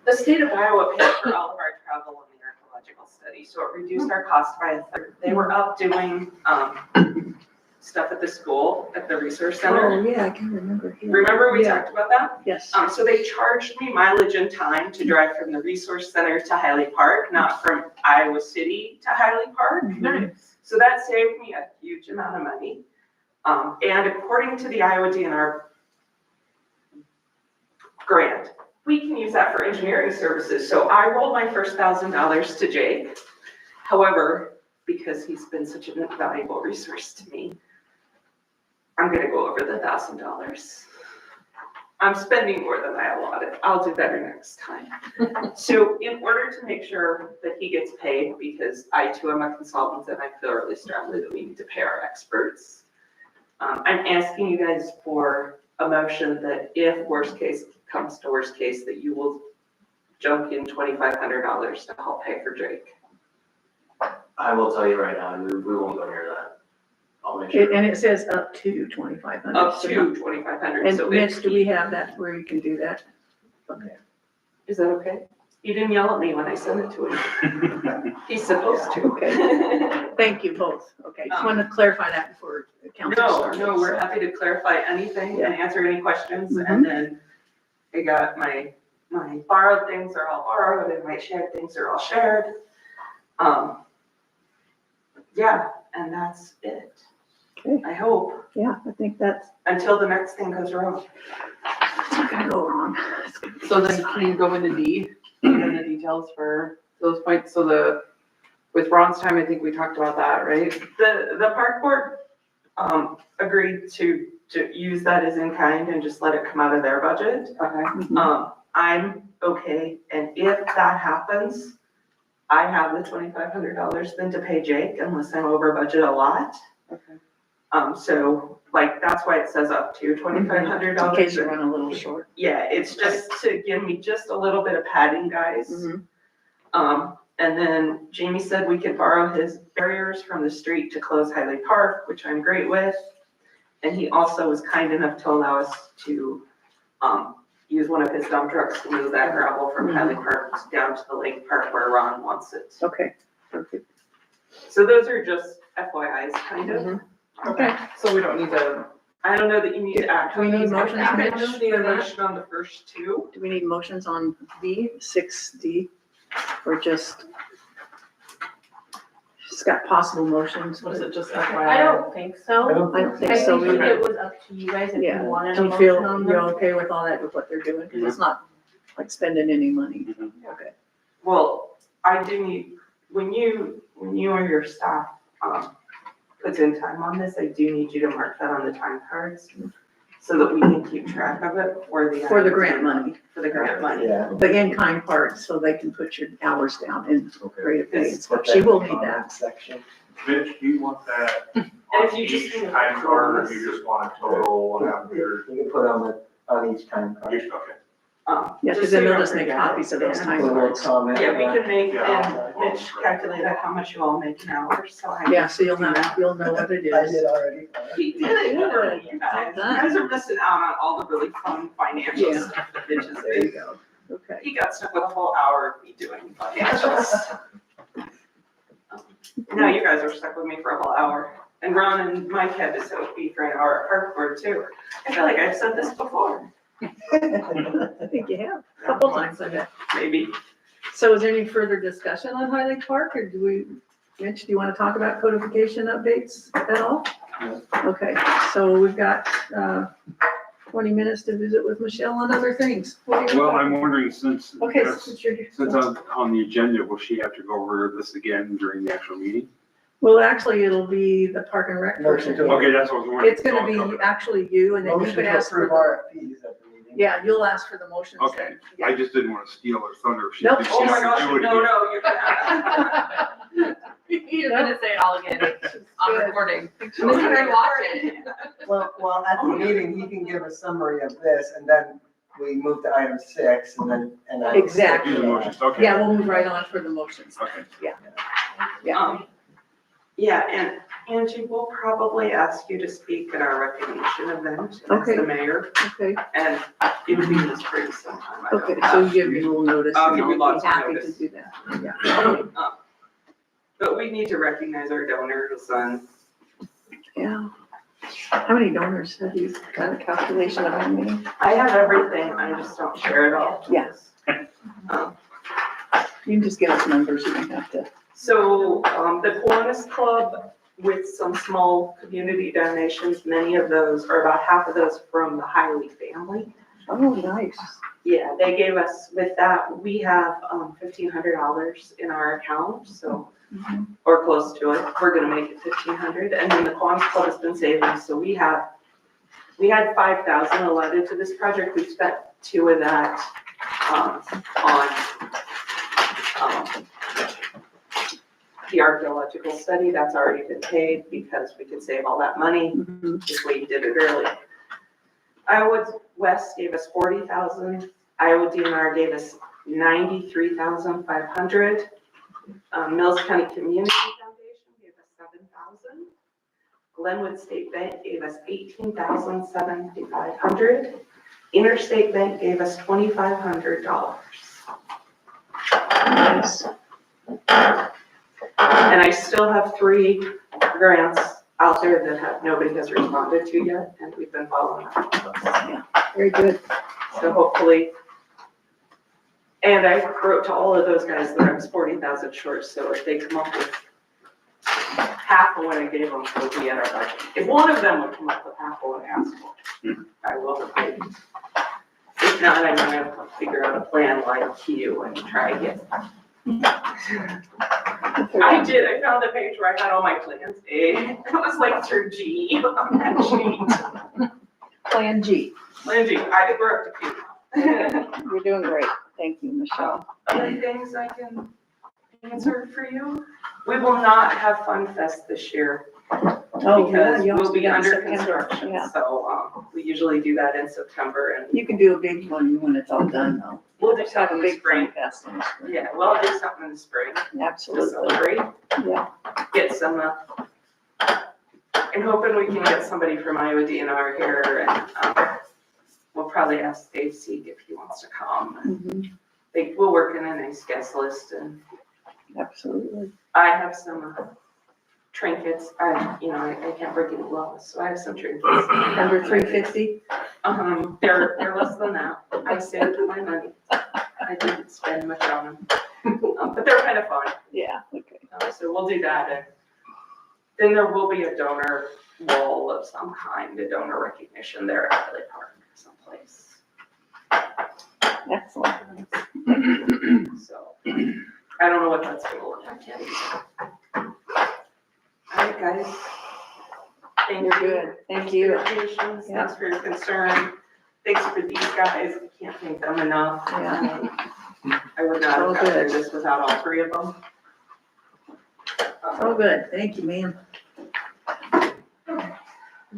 the state of Iowa paid for all of our travel on the archaeological study, so it reduced our cost by a third. They were up doing stuff at the school, at the resource center. oh, yeah, I can remember. Yeah. Remember we Yeah. talked about that? Yes, So they charged me mileage and time to drive from the resource center to Hiley Park, not from Iowa City to Hiley Park. nice. So that saved me a huge amount of money. And according to the Iowa DNR grant, we can use that for engineering services. So I rolled my first $1,000 to Jake. However, because he's been such an invaluable resource to me, I'm gonna go over the $1,000. I'm spending more than I allotted. I'll do better next time. So in order to make sure that he gets paid, because I too am a consultant and I feel really strongly that we need to pay our experts, I'm asking you guys for a motion that if worst case comes to worst case, that you will jump in $2,500 to help pay for Drake. I will tell you right now, we won't go near that. I'll make sure. and it says up to 2,500. Up so to not- $2,500. And So Mitch, if do we have that where you can do that? Okay. Is that okay? You didn't yell at me when I sent it to him. He's supposed to. Okay. Thank you both. Okay, just wanted to clarify that before the council No, started. no, we're happy to clarify anything and answer any questions, and then I got my borrowed things are all borrowed, and my shared things are all shared. Yeah, and that's it. Okay. I hope, Yeah, I think that's until the next thing goes wrong. not gonna go wrong. So then can you go into D, even the details for those points? So with Ron's time, I think we talked about that, right? The park board, agreed to use that as in kind and just let it come out of their budget. Okay. I'm okay, and if that happens, I have the $2,500 then to pay Jake unless I'm over budget a lot. Okay. So like, that's why it says up to $2,500. In case you run a little short. Yeah, it's just to give me just a little bit of padding, guys. Mhm. And then Jamie said we could borrow his barriers from the street to close Hiley Park, which I'm great with. And he also was kind enough to allow us to, use one of his dump trucks to move that gravel from Hiley Park down to the lake park where Ron wants it. Okay, perfect. So those are just FYIs, kind of. Mhm. Okay, So we don't need to, I don't know that you need to act Do we on need those. I motions think I on just those need a for that? motion on the first two. do we need motions on B, 6D, or just got possible motions? what is it, just I FYI? don't think so. I don't think I so think either. it was up to you guys if you Yeah, wanted do a you feel, motion on you're them. okay with all that, with what they're doing? Because it's not like spending any money. Mhm. Okay. Well, I do need, when you or your staff, puts in time on this, I do need you to mark that on the time cards so that we can keep track of it for the. For the grant money, For the grant money. Yeah. the in-kind part, so they can put your hours down in rate of pay and stuff. Put She that will in the need that. comment Section. Mitch, do you want that And on if you just each need to time put card, or this- do you just want a total whatever? You can put on each time card. Okay. Yeah, Just because so then you they'll don't just make forget. copies of those Yeah. time Put a little cards. comment. Yeah, we can make, Yeah. and Mitch calculated how much you all make an hour, so I. Yeah, so you'll know what it I is. did already. He did it, Good. you guys, you Well done. guys are missing out on all the really fun financial Yeah. stuff that Mitch is There you doing. go. Okay. He got stuck with a whole hour of me doing financials. Now you guys are stuck with me for a whole hour, and Ron and Mike had to sit with me for an hour at Hartford too. I feel like I've said this before, I think you have, a couple times I bet. maybe. So is there any further discussion on Highland Park, or Mitch, do you want to talk about codification updates at all? Okay, so we've got 20 minutes to visit with Michelle on other things. What do you Well, want? I'm wondering, since, Okay, that's- since you're. since on the agenda, will she have to go over this again during the actual meeting? Well, actually, it'll be the Park and Rec Motion person. to- Okay, that's what I was wondering. It's gonna be actually you, and then you Motion can to ask for approve the, RFPs at the meeting. yeah, you'll ask for the motions. Okay, then. I Yeah. just didn't want to steal her thunder. if she Nope. did- Oh my she gosh, did no, do it again. no, you're gonna. You're gonna say it all again on Good. recording. Sure. Who's gonna watch it? Well, at the meeting, he can give a summary of this, and then we move to item 6, and then, and item Exactly. Do the motions, okay. Yeah, we'll move right on for the motions. Okay. Yeah. Yeah, and Angie, we'll probably ask you to speak at our recognition event as Okay. the mayor, Okay, and it'll be in the spring sometime. I don't okay, know. so give you a little notice, I'll and give you I'll lots be of happy to notice. do that. Yeah. But we need to recognize our donors and Yeah. How many donors have you got a calculation of how many? I have everything, I just don't share it all. Yes. Um, You can just give us numbers, you don't have to. So, the Kiwanis Club, with some small community donations, many of those, or about half of those from the Hiley family. Oh, nice. Yeah, they gave us, with that, we have $1,500 in our account, so, or close to it. We're gonna make it 1,500, and then the Kiwanis Club has been saving, so we had 5,000 allotted to this project. We've spent 2 of that, on, the archaeological study. That's already been paid because we could save all that money Mhm. if we did it early. Iowa West gave us 40,000. Iowa DNR gave us 93,500. Mills County Community Foundation gave us 7,000. Glenwood State Bank gave us 18,700. Interstate Bank gave us $2,500. Nice. And I still have 3 grants out there that nobody has responded to yet, and we've been following up. Very good. So hopefully, and I wrote to all of those guys that I was 40,000 short, so if they come up with half of what I gave them, it'll be at our budget. If one of them would come up with half of what I asked for, I will have paid. If not, I'm gonna figure out a plan like you and try again. I did, I found the page where I had all my plans, it was like through G on that sheet. Plan G. Plan G, I think we're up to Q. You're doing great. Thank you, Michelle. Other things I can answer for you? We will not have Fun Fest this year Oh, yeah, because you we'll also be got in under September. construction. Yeah. So, we usually do that in September and You can do a big one when it's all done, though. we'll do Just have a something in the big spring. fun fest in the spring. Yeah, we'll do something in the spring to Absolutely. celebrate, Yeah. get some, and hoping we can get somebody from Iowa DNR here and, we'll probably ask Dave Seeg if he wants to come. Mhm. We'll work in a nice guest list and Absolutely. I have some trinkets, I can't break any laws, so I have some trinkets. Under 350? They're less than that. I saved my money. I didn't spend much on them. But they're kind of fun. Yeah, okay. So we'll do that. And then there will be a donor wall of some kind, a donor recognition there at Highland Park someplace. Excellent. So I don't know what that's gonna look like yet. All right, guys. Thank You're you. good. Thank For you. your patience. Yeah. Thanks for your concern. Thanks for these guys. I can't thank them enough. Yeah. I would not All have gotten good. through this without all three of them. Oh, good. Thank you, ma'am.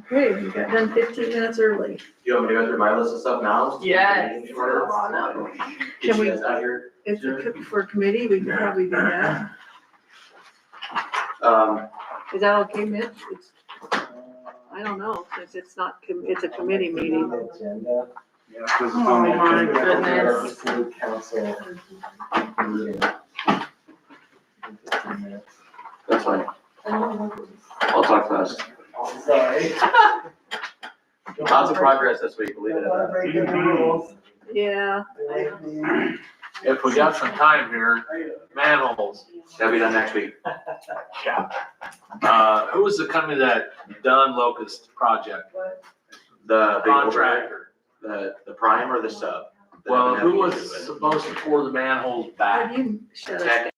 Okay, we got done 15 minutes early. You want me to go through my list of stuff now? Yes. Shorter? Come on up. Get Can you we- guys out here. If for committee, we can probably do that. Is that okay, Mitch? I don't know, since it's not, it's a committee meeting. Agenda. Yeah, because it's Oh on the my agenda. goodness. City council meeting. In 15 minutes. That's fine. I'll talk fast. Sorry. Lots of progress this week, believe it Don't or wanna not. break any rules. Yeah, They like me. If we got some time here, manholes. That'll be done next week. Who was the company that done Locust project? The big Contractor. the prime or the sub? Well, who was supposed to pour the manholes back? have you shut us Tech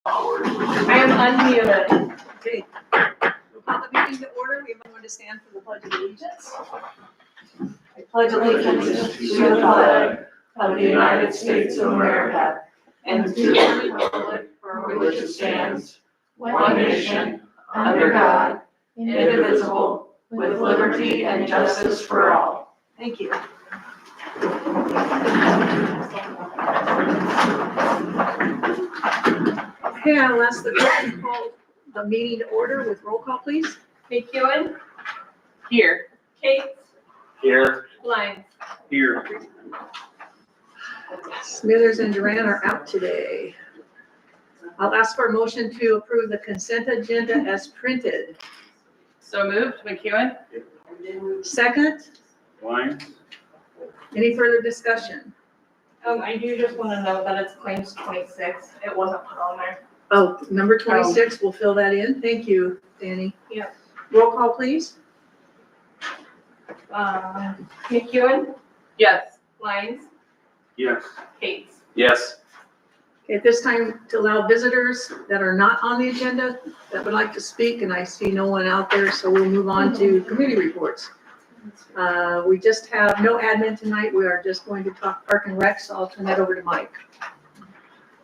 I am unmuted. Okay. We'll call the meeting to order. We might want to stand for the pledge of allegiance. I pledge allegiance to the flag of the United States of America and to the republic for which it stands, one nation, under God, indivisible, with liberty and justice for all. Thank you. Okay, I'll ask the clerk to call the meeting to order with roll call, please. McEwen, Here. Kate, Here. Lyons. Here. Smithers and Duran are out today. I'll ask for a motion to approve the consent agenda as printed. So moved, McEwen? Second, Line? any further discussion? I do just want to note that it's claims 26. It wasn't put on there. Oh, number 26, we'll fill that in. Thank you, Danny. Yep. Roll call, please. McEwen, Yes. Lyons, Yes. Kate. Yes. Okay, at this time, to allow visitors that are not on the agenda that would like to speak, and I see no one out there, so we'll move on to committee reports. We just have no admin tonight. We are just going to talk Park and Rec, so I'll turn that over to Mike.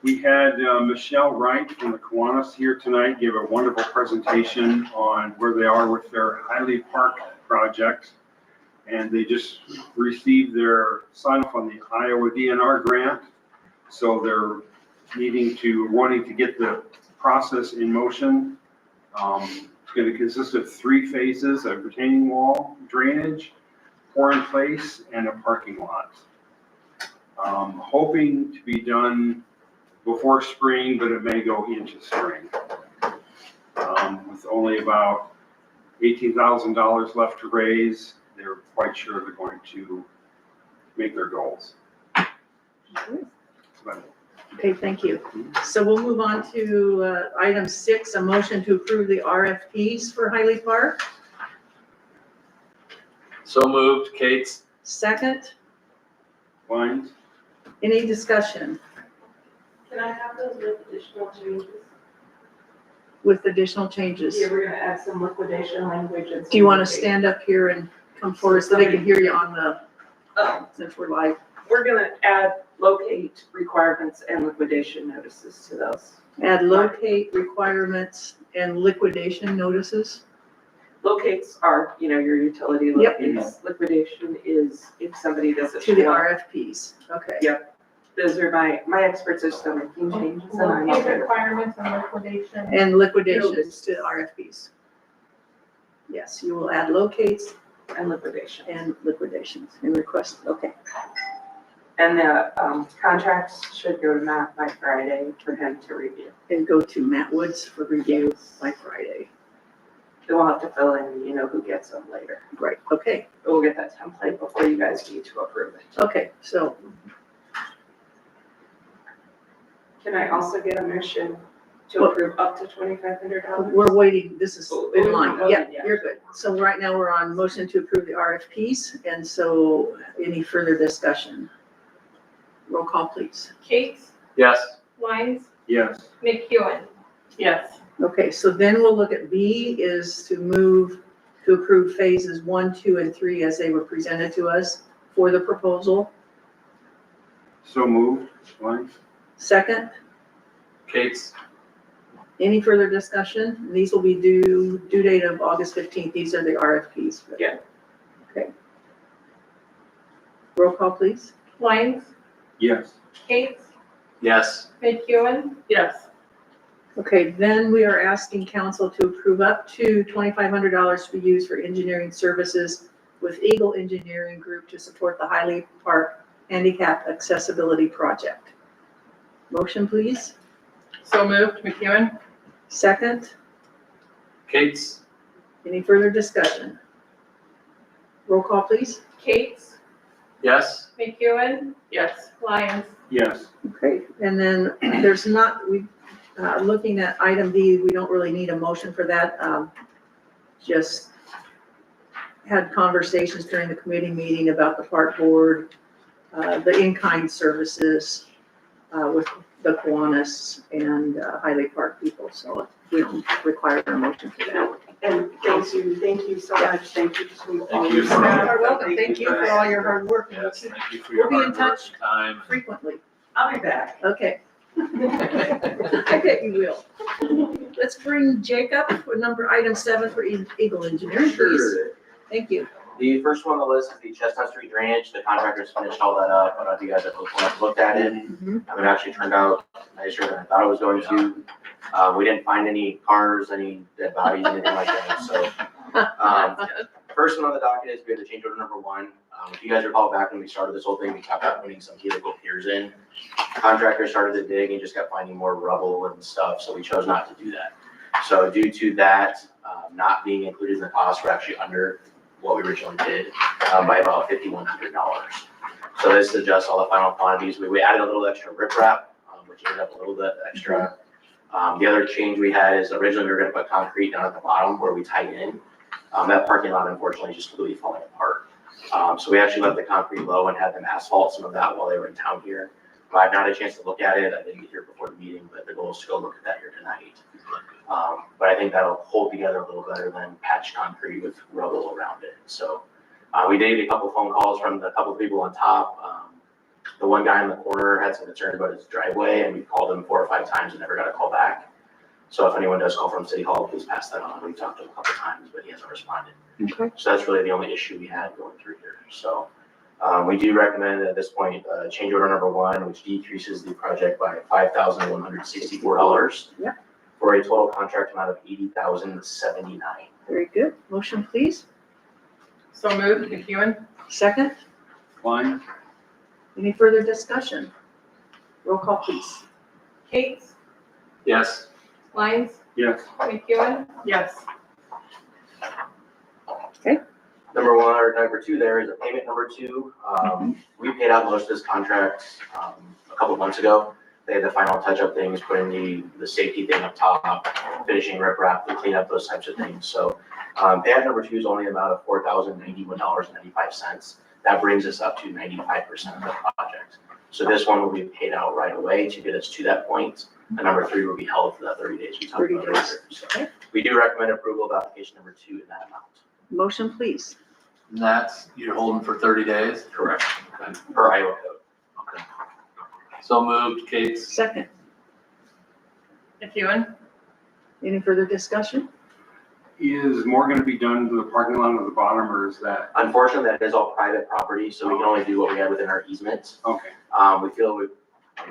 We had Michelle Wright from the Kiwanis here tonight give a wonderful presentation on where they are with their Hiley Park project. And they just received their sign off on the Iowa DNR grant. So they're wanting to get the process in motion. It's going to consist of 3 phases: a retaining wall, drainage, pour in place, and a parking lot. Hoping to be done before spring, but it may go into spring. With only about $18,000 left to raise, they're quite sure they're going to make their goals. But Okay, thank you. So we'll move on to item 6, a motion to approve the RFPs for Hiley Park. So moved, Kate's. Second, Lines? any discussion Can I have those with additional changes? with additional changes? Yeah, we're gonna add some liquidation language and. Do you want to stand up here and come forward so they can hear you on the, since we're live? We're gonna add locate requirements and liquidation notices to those. Add locate requirements and liquidation notices. Locates are, your utility Yep. locates. Liquidation is if somebody doesn't. To the show up. RFPs, okay. Yep. Those are my experts are still making changes. and I'm Locate okay. requirements and liquidation. And liquidations to RFPs. Yes, you will add locates And liquidation. and liquidations and requests, okay. And the contracts should go to Matt by Friday for him to review. And go to Matt Woods for review by Friday. Then we'll have to fill in, who gets them later. Right, okay, But we'll get that template before you guys need to approve it. okay, so Can I also get a motion to Well- approve up to $2,500? we're waiting, this is in line, Oh, yeah, yeah. you're good. So right now we're on motion to approve the RFPs, and so any further discussion? Roll call, please. Kate, Yes. Lyons, Yes. McEwen. Yes. Okay, so then we'll look at B is to approve phases 1, 2, and 3 as they were presented to us for the proposal. So moved. Lines? Second, Kate's. any further discussion? These will be due date of August 15th. These are the RFPs. Yeah. Okay. Roll call, please. Lyons, Yes. Kate, Yes. McEwen, Yes. Okay, then we are asking council to approve up to $2,500 to be used for engineering services with Eagle Engineering Group to support the Hiley Park Handicap Accessibility Project. Motion, please. So moved, McEwen? Second, Kate's. any further discussion? Roll call, please. Kate, Yes. McEwen, Yes. Lyons. Yes. Okay, and then there's not, looking at item D, we don't really need a motion for that. Just had conversations during the committee meeting about the park board, the in-kind services, with the Kiwanis and Highland Park people, so we don't require a motion for that. And thank you so much, thank you to all Thank you your for- staff. You're welcome, thank you for all your hard work. Yes, thank you for We'll your be in hard work touch. and time. Frequently, I'll be back. okay. I bet you will. Let's bring Jake up for item 7 for Eagle Engineering, please. Sure. Thank you. The first one on the list is the Chestnut Street drainage. The contractors finished all that up. I don't know if you guys have looked at it. Mhm. It actually turned out nicer than I thought it was going to. We didn't find any cars, any dead bodies, anything like that, so. First one on the docket is we have the change order number 1. If you guys recall back when we started this whole thing, we kept putting some helical piers in. Contractors started to dig and just kept finding more rubble and stuff, so we chose not to do that. So due to that, not being included in the cost, we're actually under what we originally did, by about $5,100. So this adjusts all the final quantities. We added a little extra riprap, which ended up a little bit extra. The other change we had is originally we were gonna put concrete down at the bottom where we tied in. That parking lot unfortunately is just completely falling apart. So we actually left the concrete low and had them asphalt some of that while they were in town here. I've not had a chance to look at it. I didn't get here before the meeting, but the goal is to go look at that here tonight. But I think that'll hold together a little better than patched concrete with rubble around it. So we did get a couple phone calls from the couple people on top. The one guy in the corner had some concern about his driveway, and we called him 4 or 5 times and never got a call back. So if anyone does call from City Hall, please pass that on. We talked to him a couple times, but he hasn't responded. Okay. So that's really the only issue we had going through here. So we do recommend at this point, change order number 1, which decreases the project by $5,164. Yeah. For a total contract amount of $80,079. Very good. Motion, please. So moved, McEwen? Second. Klein? Any further discussion? Roll call, please. Kate, Yes. Lyons, Yes. McEwen, Yes. Number 1 or number 2 there is a payment number 2. We paid out most of this contract a couple months ago. They had the final touch-up things, putting the safety thing up top, finishing riprap, the cleanup, those types of things. So payout number 2 is only the amount of $4,091.95. That brings us up to 95% of the project. So this one will be paid out right away to get us to that point. And number 3 will be held for that 30 days we talked 30 about days. earlier. So we do recommend approval of application number 2 in that amount. Motion, please. And that's, you're holding for 30 days? Correct. Per Iowa code. Okay. So moved, Kate. Second. McEwen? Any further discussion? Is more gonna be done to the parking lot at the bottom, or is that, Unfortunately, that is all private property, so we can only do what we have within our easement. okay, I'm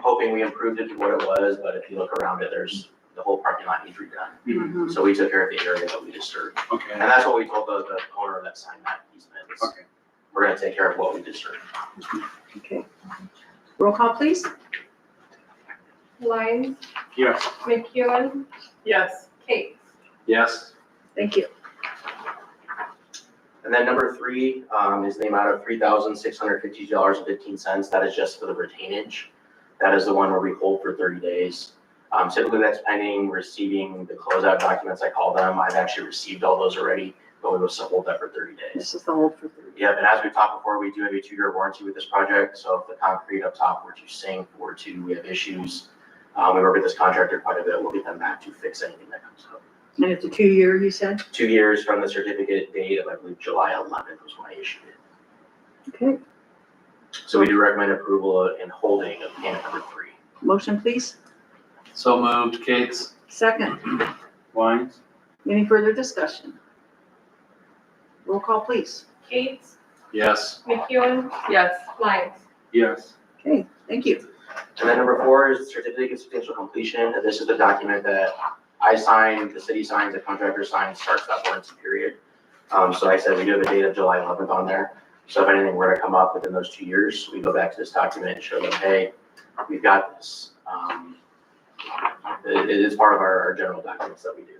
hoping we improved it to what it was, but if you look around it, the whole parking lot needs redone. Mhm. So we took care of the area that we disturbed. And okay, that's what we told the owner that signed that easement. is okay. We're gonna take care of what we disturbed. Okay. Roll call, please. Lyons, Yes. McEwen, Yes. Kate. Yes. Thank you. And then number 3 is the amount of $3,652.15. That is just for the retainage. That is the one where we hold for 30 days. Typically that's pending receiving the closeout documents, I call them. I've actually received all those already, but we will still hold that for 30 days. This is the hold for 30. Yeah, and as we talked before, we do have a 2-year warranty with this project. So if the concrete up top were to sink, we have issues, we work with this contractor quite a bit. We'll get them back to fix anything that comes up. And it's a 2-year, you said? 2 years from the certificate date of, I believe, July 11th was when I issued it. Okay. So we do recommend approval and holding of payment number 3. Motion, please. So moved, Kate. Second. Lines? Any further discussion? Roll call, please. Kate, Yes. McEwen, Yes. Lyons. Yes. Okay, thank you. And then number 4 is certificate of substantial completion. This is the document that I sign, the city signs, the contractor signs, starts that warranty period. So I said we do have a date of July 11th on there. So if anything were to come up within those 2 years, we go back to this document and show them, hey, we've got this. It is part of our general documents that we do.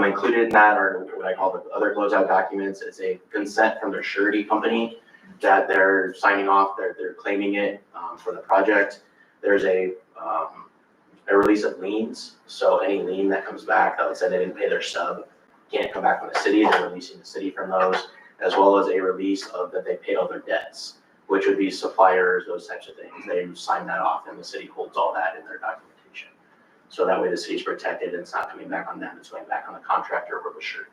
Included in that are what I call the other closeout documents. It's a consent from their surety company that they're signing off, they're claiming it for the project. There's a release of liens. So any lien that comes back that would say they didn't pay their sub can't come back from the city. They're releasing the city from those, as well as a release of that they paid all their debts. which would be suppliers, those types of things. They sign that off and the city holds all that in their documentation. So that way the city's protected and it's not coming back on them, it's going back on the contractor or the surety.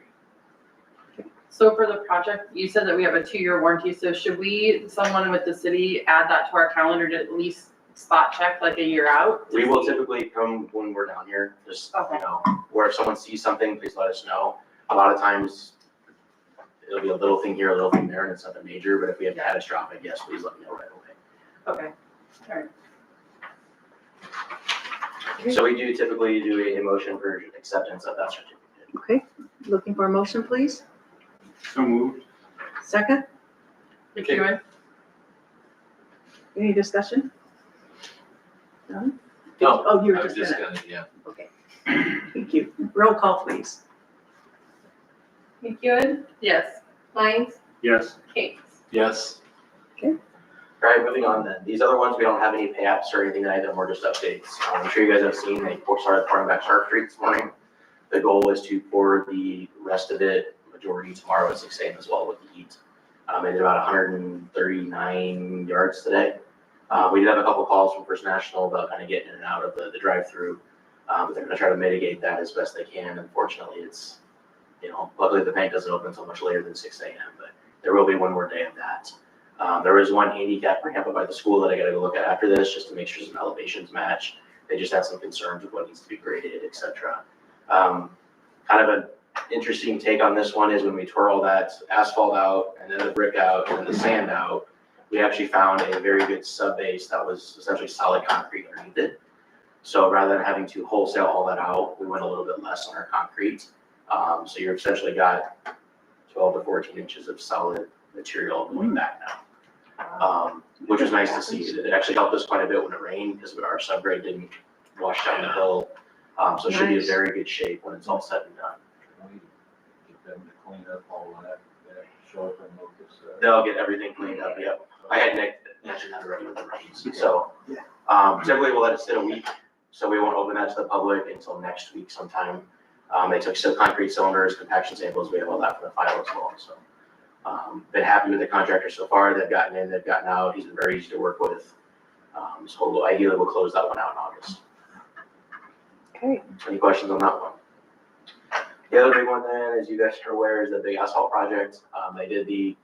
So for the project, you said that we have a 2-year warranty, so should someone with the city add that to our calendar to at least spot check like a year out? We will typically come when we're down here, just, where if someone sees something, please let us know. A lot of times, it'll be a little thing here, a little thing there, and it's nothing major, but if we have catastrophic, yes, please let me know right away. Okay. So we do typically do a motion for acceptance of that certificate. Okay, looking for a motion, please. So moved. Second, McEwen? any discussion? None? No, Oh, you were I was just just gonna, gonna, yeah. okay. Thank you. Roll call, please. McEwen, Yes. Lines, Yes. Kate. Yes. All right, moving on then. These other ones, we don't have any pay apps or anything tonight, they're more just updates. I'm sure you guys have seen, they started pouring back Sharp Street this morning. The goal is to pour the rest of it, majority tomorrow at 6 a.m. as well with the heat. They did about 139 yards today. We did have a couple calls from First National about kind of getting in and out of the drive-through. But they're gonna try to mitigate that as best they can. Unfortunately, it's, luckily the bank doesn't open until much later than 6 a.m., but there will be one more day of that. There is one handicap ramp up by the school that I gotta go look at after this, just to make sure some elevations match. They just had some concerns with what needs to be graded, et cetera. Kind of an interesting take on this one is when we tore all that asphalt out and then the brick out and then the sand out, we actually found a very good sub base that was essentially solid concrete underneath it. So rather than having to wholesale all that out, we went a little bit less on our concrete. So you're essentially got 12 to 14 inches of solid material going back now, which was nice to see. It actually helped us quite a bit when it rained because our subgrade didn't wash down the hill. So it should be in Nice. very good shape when it's all said and done. Get them to clean up all that, show up and Locust. They'll get everything cleaned up, yep. I had Nick mention that already with the rains. So typically we'll let it sit a week, so we won't open that to the public until next week sometime. They took some concrete cylinders, compaction samples, we have all that for the file as well, so. Been happy with the contractor so far, they've gotten in, they've gotten out, he's been very easy to work with. So ideally we'll close that one out in August. Okay. Any questions on that one? The other big one then, as you guys are aware, is the big asphalt project. They did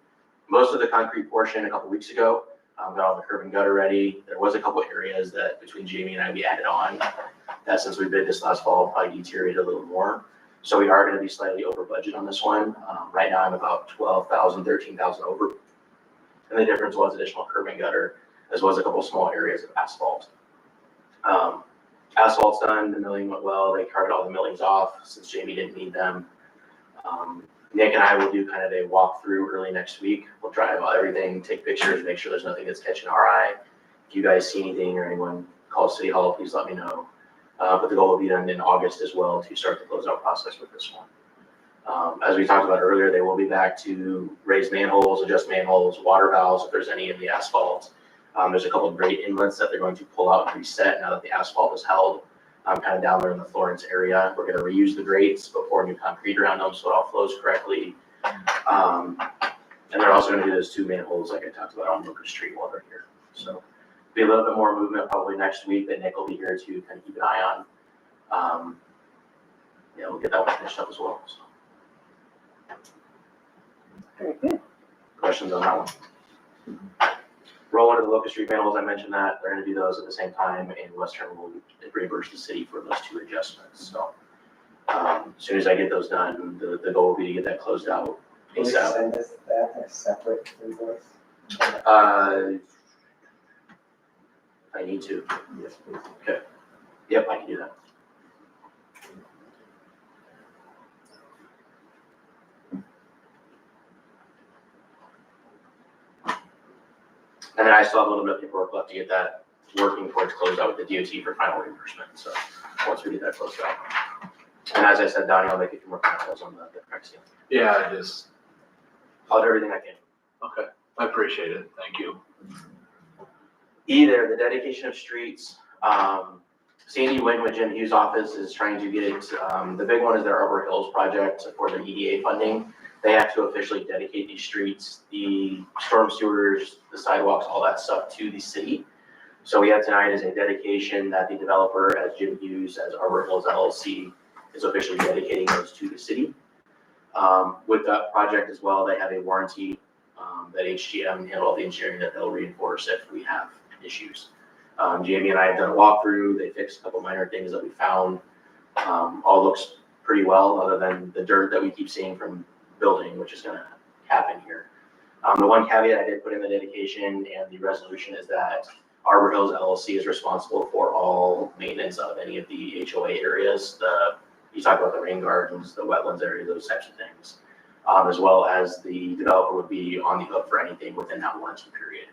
most of the concrete portion a couple weeks ago. Got all the curb and gutter ready. There was a couple areas that between Jamie and I, we added on. That since we bid this last fall, probably deteriorated a little more. So we are gonna be slightly over budget on this one. Right now I'm about 12,000, 13,000 over. And the difference was additional curb and gutter, as well as a couple small areas of asphalt. Asphalt's done, the milling went well, they carted all the millings off since Jamie didn't need them. Nick and I will do kind of a walkthrough early next week. We'll drive out everything, take pictures, make sure there's nothing that's catching our eye. If you guys see anything or anyone calls City Hall, please let me know. But the goal will be done in August as well to start the closeout process with this one. As we talked about earlier, they will be back to raise manholes, adjust manholes, water valves if there's any in the asphalt. There's a couple of great inlets that they're going to pull out and reset now that the asphalt is held. Kind of down there in the Florence area. We're gonna reuse the grates, but pour new concrete around them so it all flows correctly. And they're also gonna do those 2 manholes like I talked about on Locust Street while they're here. So be a little bit more movement probably next week that Nick will be here to kind of keep an eye on. We'll get that one finished up as well, so. Very good. Questions on that one? Roll into the Locust Street manholes, I mentioned that, they're gonna do those at the same time, and Western will reimburse the city for those 2 adjustments, so. As soon as I get those done, the goal will be to get that closed out Can you ASAP. send us that as separate invoice? I need to, Yes, please. yep, I can do that. And then I still have a little bit of paperwork left to get that working towards closeout with the DOT for final reimbursement, so once we get that closed out. And as I said, Donnie, I'll make a few more calls on the crack seal. Yeah, I just, I'll do everything I can. okay, I appreciate it, thank you. Either the dedication of streets, Sandy Wing with Jim Hughes' office is trying to get, the big one is their Arbor Hills project for their EDA funding. they have to officially dedicate these streets, the storm sewers, the sidewalks, all that stuff to the city. So we have tonight is a dedication that the developer, as Jim Hughes, as Arbor Hills LLC, is officially dedicating those to the city. With that project as well, they have a warranty that HGM handle all the engineering, that they'll reinforce if we have issues. Jamie and I have done a walkthrough. They fixed a couple minor things that we found. All looks pretty well, other than the dirt that we keep seeing from building, which is gonna happen here. The one caveat I did put in the dedication and the resolution is that Arbor Hills LLC is responsible for all maintenance of any of the HOA areas. You talk about the rain gardens, the wetlands area, those types of things. As well as the developer would be on the hook for anything within that warranty period.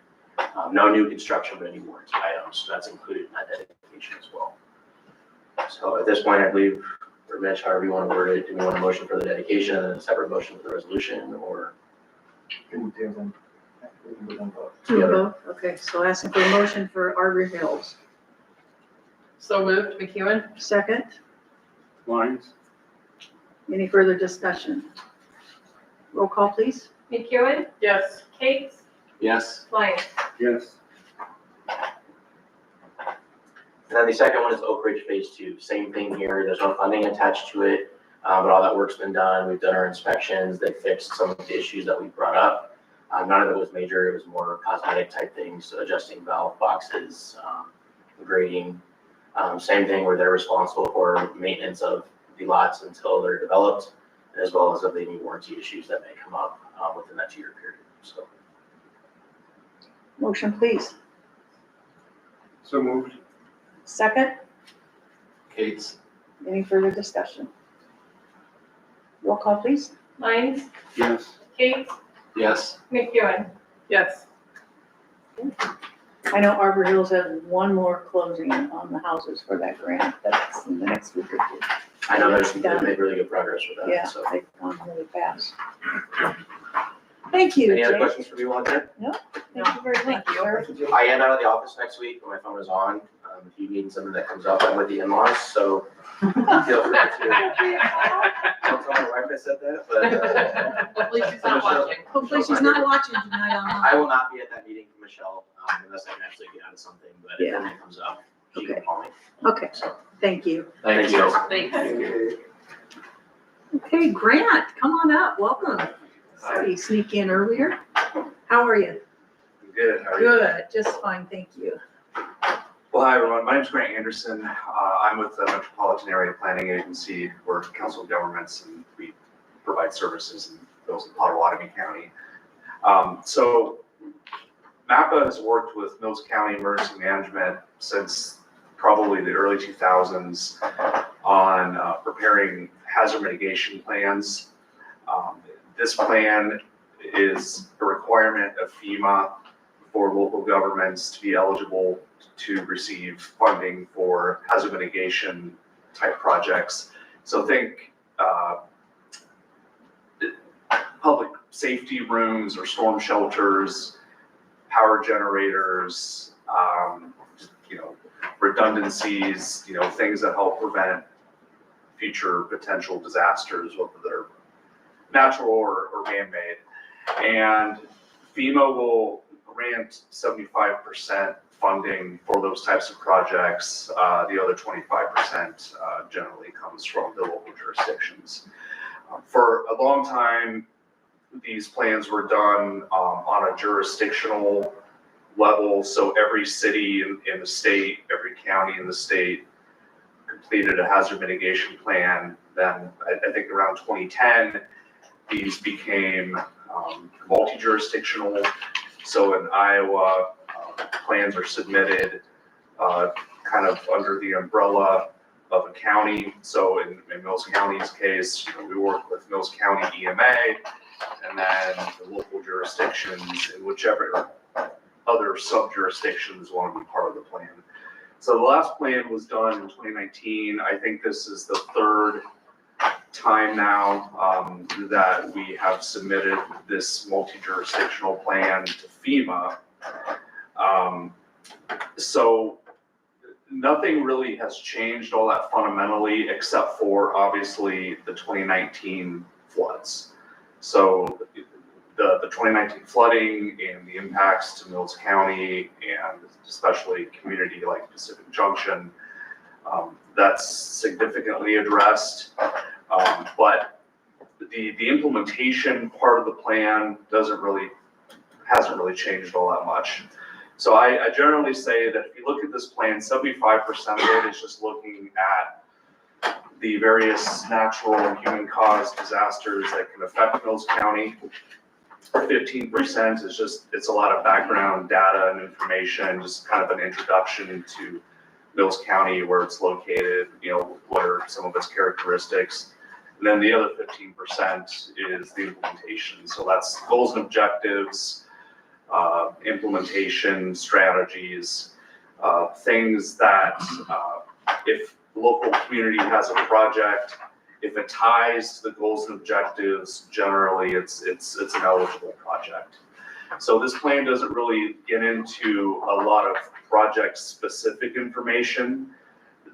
No new construction, but any warranty items, so that's included in that dedication as well. So at this point, I believe, or Mitch, however you want to word it, do we want a motion for the dedication and then a separate motion for the resolution, or? Can do them. We can do them both. Do both? Okay, so asking for a motion for Arbor Hills. So moved, McEwen? Second, Lines? any further discussion? Roll call, please. McEwen, Yes. Kate, Yes. Lyons. Yes. And then the second one is Oak Ridge Phase 2. Same thing here. There's no funding attached to it, but all that work's been done. We've done our inspections. They fixed some of the issues that we brought up. None of it was major. It was more cosmetic type things, so adjusting valve boxes, grading. Same thing where they're responsible for maintenance of the lots until they're developed, as well as of any warranty issues that may come up within that 2-year period. So. Motion, please. So moved. Second, Kate's. any further discussion? Roll call, please. Lyons, Yes. Kate, Yes. McEwen. Yes. I know Arbor Hills has one more closing on the houses for that grant. That's in the next week or two. I know they've made really good progress with that. Yeah, So. they've gone really fast. Thank you, Any other Jay. questions for me while I'm there? Thank you very much, sir. I am out of the office next week, but my phone is on. If you need something that comes up, I'm with the in-laws, so feel free to. Don't tell my wife I said that, but Hopefully she's not watching. Hopefully she's not watching tonight I online. will not be at that meeting for Michelle, unless I can actually get out of something, but if Yeah. anything comes up, she Okay. can call me. Okay, So, thank you. Thank you. Thanks. Okay, Grant, come on up. Welcome. Sorry, you sneak in earlier. How are you? Good, how are you? Good, just fine, thank you. Well, hi, everyone. My name's Grant Anderson. I'm with the Metropolitan Area Planning Agency. We're council of governments, and we provide services in those in Potawatomi County. So MAPPA has worked with Mills County Emergency Management since probably the early 2000s on preparing hazard mitigation plans. This plan is a requirement of FEMA for local governments to be eligible to receive funding for hazard mitigation type projects. So think public safety rooms or storm shelters, power generators, redundancies, things that help prevent future potential disasters, whether they're natural or man-made. And FEMA will grant 75% funding for those types of projects. The other 25% generally comes from the local jurisdictions. For a long time, these plans were done on a jurisdictional level. So every city in the state, every county in the state completed a hazard mitigation plan. Then I think around 2010, these became multi-jurisdictional. So in Iowa, plans are submitted kind of under the umbrella of a county. So in Mills County's case, we work with Mills County EMA, and then the local jurisdictions in whichever other sub-jurisdictions want to be part of the plan. So the last plan was done in 2019. I think this is the third time now that we have submitted this multi-jurisdictional plan to FEMA. So nothing really has changed all that fundamentally, except for obviously the 2019 floods. So the 2019 flooding and the impacts to Mills County and especially community like Pacific Junction, that's significantly addressed. But the implementation part of the plan hasn't really changed all that much. So I generally say that if you look at this plan, 75% of it is just looking at the various natural and human-caused disasters that can affect Mills County. 15% is just, it's a lot of background data and information, just kind of an introduction to Mills County, where it's located, what are some of its characteristics. And then the other 15% is the implementation. So that's goals and objectives, implementation strategies, things that if the local community has a project, if it ties to the goals and objectives, generally it's an eligible project. So this plan doesn't really get into a lot of project-specific information.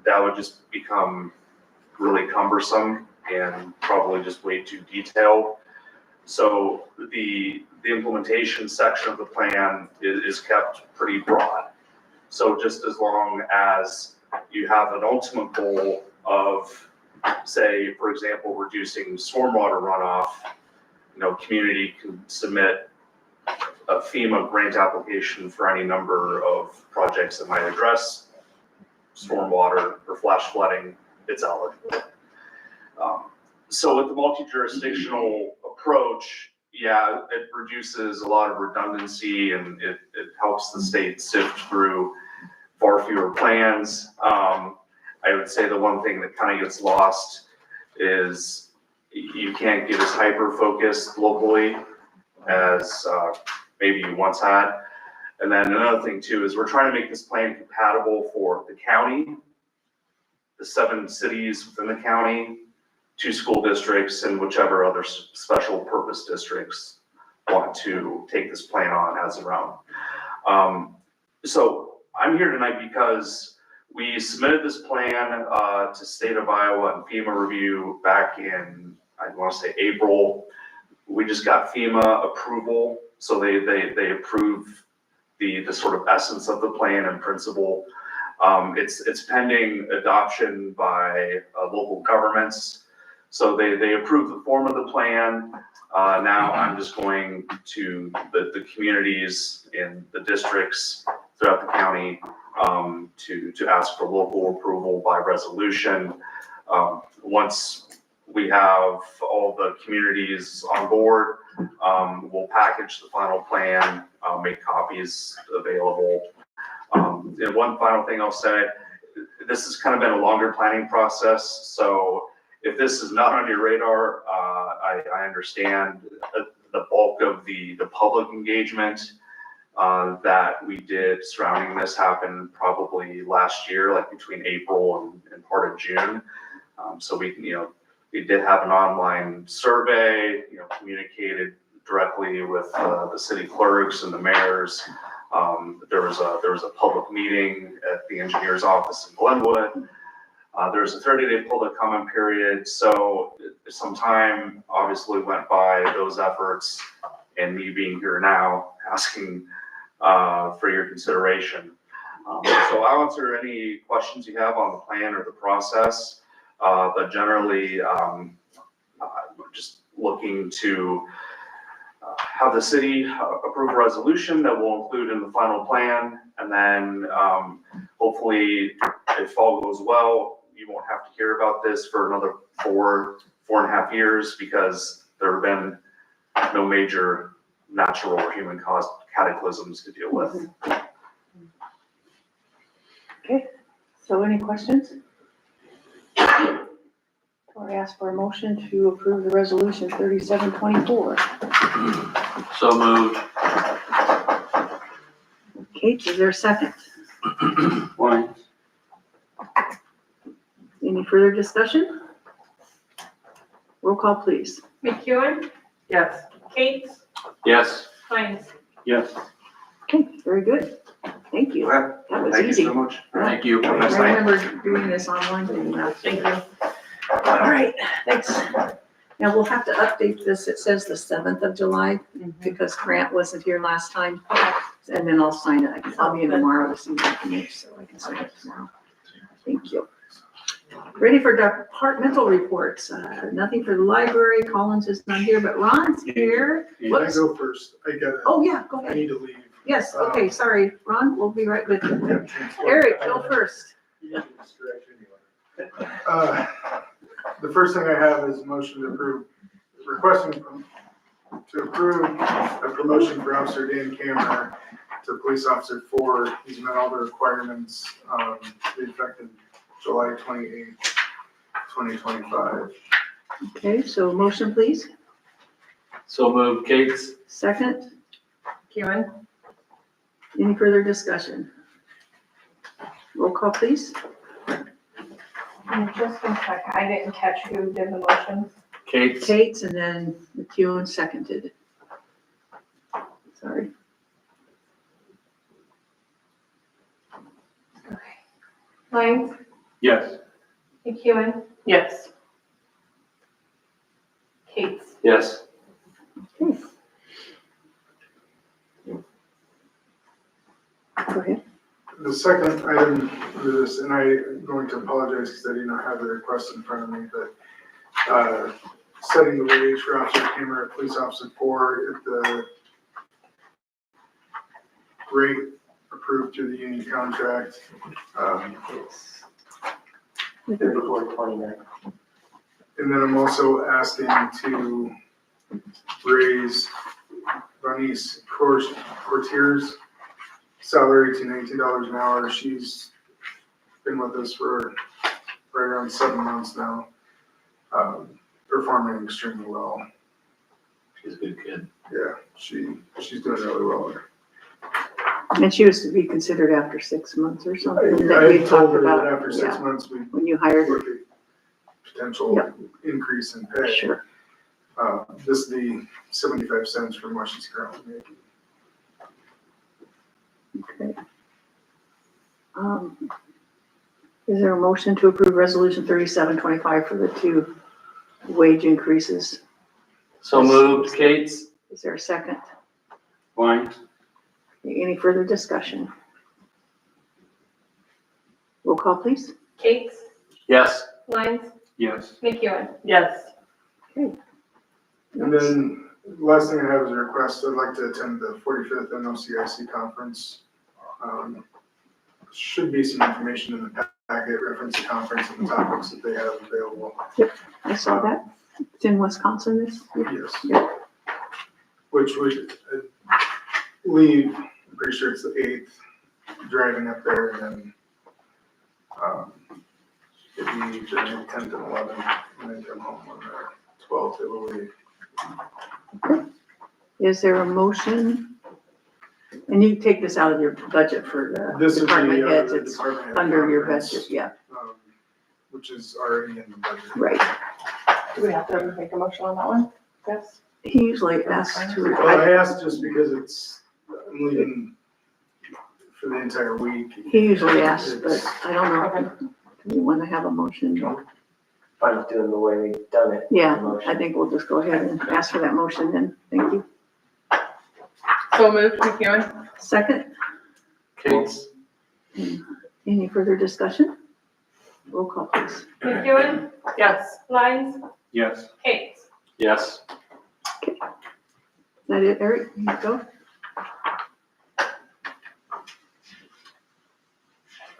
That would just become really cumbersome and probably just way too detailed. So the implementation section of the plan is kept pretty broad. So just as long as you have an ultimate goal of, say, for example, reducing stormwater runoff, community can submit a FEMA grant application for any number of projects that might address stormwater or flash flooding, it's eligible. So with the multi-jurisdictional approach, yeah, it reduces a lot of redundancy and it helps the state sift through far fewer plans. I would say the one thing that kind of gets lost is you can't get as hyper-focused locally as maybe you once had. And then another thing too is we're trying to make this plan compatible for the county, the 7 cities within the county, 2 school districts, and whichever other special purpose districts want to take this plan on as their own. So I'm here tonight because we submitted this plan to State of Iowa and FEMA review back in, I want to say April. We just got FEMA approval, so they approve the sort of essence of the plan and principle. It's pending adoption by local governments. So they approved the form of the plan. Now I'm just going to the communities in the districts throughout the county to ask for local approval by resolution. Once we have all the communities on board, we'll package the final plan, make copies available. And one final thing I'll say, this has kind of been a longer planning process. So if this is not on your radar, I understand the bulk of the public engagement that we did surrounding this happened probably last year, like between April and part of June. So we did have an online survey, communicated directly with the city clerks and the mayors. There was a public meeting at the engineer's office in Glenwood. There's a 30-day public comment period. So some time obviously went by those efforts and me being here now asking for your consideration. So I'll answer any questions you have on the plan or the process. But generally, we're just looking to have the city approve a resolution that we'll include in the final plan. And then hopefully, if all goes well, you won't have to hear about this for another 4.5 years because there have been no major natural or human caused cataclysms to deal with. Okay, so any questions? Or ask for a motion to approve the resolution 3724. So moved. Kate, is there a second? Why? Any further discussion? Roll call, please. McEwen, Yes. Kate, Yes. Hines. Yes. Okay, very good. Thank you. That was Thank you easy. so much. Thank you. I remember doing this online thing now. Thank you. All right, thanks. Now, we'll have to update this. It says the 7th of July because Grant wasn't here last time. And then I'll sign it. I'll be in tomorrow to see what I can make, so I can sign it tomorrow. Thank you. Ready for departmental reports. Nothing for the library. Collins is not here, but Ron's here. Can I Whoops. go first? I gotta, Oh, yeah, go I ahead. need to leave. Yes, okay, sorry. Ron, we'll be right with you. Yeah. Eric, go first. You need this direction anyway. The first thing I have is a motion to approve, to approve a promotion for Officer Dan Cameron to Police Officer 4. He's met all the requirements, effective July 28th, 2025. Okay, so motion, please. So move, Kate's. Second. Kevin? Any further discussion? Roll call, please. And just one second, I didn't catch who did the motion. Kate's. Kate's and then McEwen seconded. Sorry. Lines, Yes. McEwen, Yes. Kate's. Yes. Okay. Go ahead. The second item for this, and I'm going to apologize because I do not have the request in front of me, but setting the wage for Officer Cameron, Police Officer 4 at the rate approved through the union contract. Thirty-four, 29. And then I'm also asking to raise Bernice Courtier's salary to $19 an hour. She's been with us for right around 7 months now, performing extremely well. She's a good kid. Yeah, she's doing really well there. And she was to be considered after 6 months or something that I we told talked her about. that after 6 Yeah, months, we when you hired her. look at potential increase in pay. Sure. This is the 75 cents from what she's currently making. Okay. Is there a motion to approve resolution 3725 for the 2 wage increases? So moved, Kate's. Is there a second? Lines. Any further discussion? Roll call, please. Kate's, Yes. Lines, Yes. McEwen. Yes. And then last thing I have is a request. I'd like to attend the 45th NOCIC conference. Should be some information in the packet, reference the conference and the topics that they have available. I saw that. It's in Wisconsin this year. Yes. Yeah. Which would leave, I'm pretty sure it's the 8th, driving up there and then it'd be the 10th and 11th, and then come home on the 12th, it will leave. Is there a motion? And you take this out of your budget for the This would be department heads, the it's department head under your conference, budget, yeah, which is already in the budget. right. Do we have to make a motion on that one? Yes. He usually asks to, Well, I asked just because I'm leaving for the entire week. he usually asks, but I don't know. Do you want to have a motion? Fine doing the way we've done it. Yeah, Motion. I think we'll just go ahead and ask for that motion then. Thank you. So moved, McEwen. Second, Kate's. any further discussion? Roll call, please. McEwen, Yes. Lines, Yes. Kate's. Yes. Is that it, Eric? You go.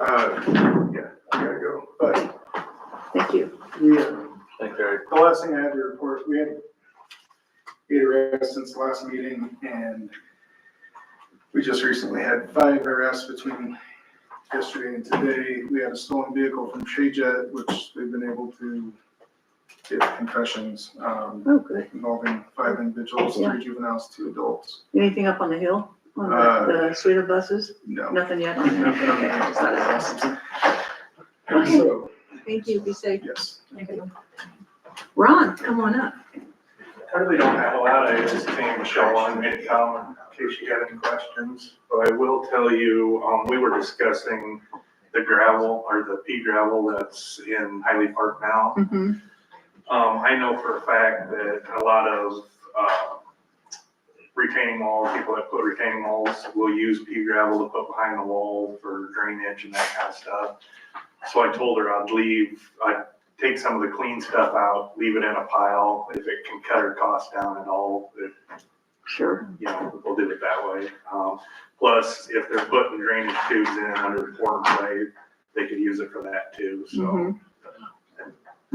Yeah, I gotta go, but Thank you. we, Thank you, Eric. the last thing I had to report, we had 8 arrests since the last meeting, and we just recently had 5 arrests between yesterday and today. We had a stolen vehicle from Shajet, which they've been able to get confessions, Oh, good. involving 5 individuals, Yeah. 3 juveniles, 2 adults. Anything up on the hill on the suite of buses? No. Nothing yet on there? Okay, I just thought I'd ask. So, Thank you, be safe. yes. Ron, come on up. I really don't have a lot. I just think Michelle wanted me to come in case you had any questions. But I will tell you, we were discussing the gravel or the pea gravel that's in Hiley Park now. Mm-hmm. I know for a fact that a lot of, retaining walls, people that put retaining walls will use pea gravel to put behind the wall for drainage and that kind of stuff. So I told her I'd take some of the clean stuff out, leave it in a pile, if it can cut her costs down at all, Sure. you know, we'll do it that way. Plus, if they're putting drainage tubes in under the pour and play, they could use it for that too, so. Mhm.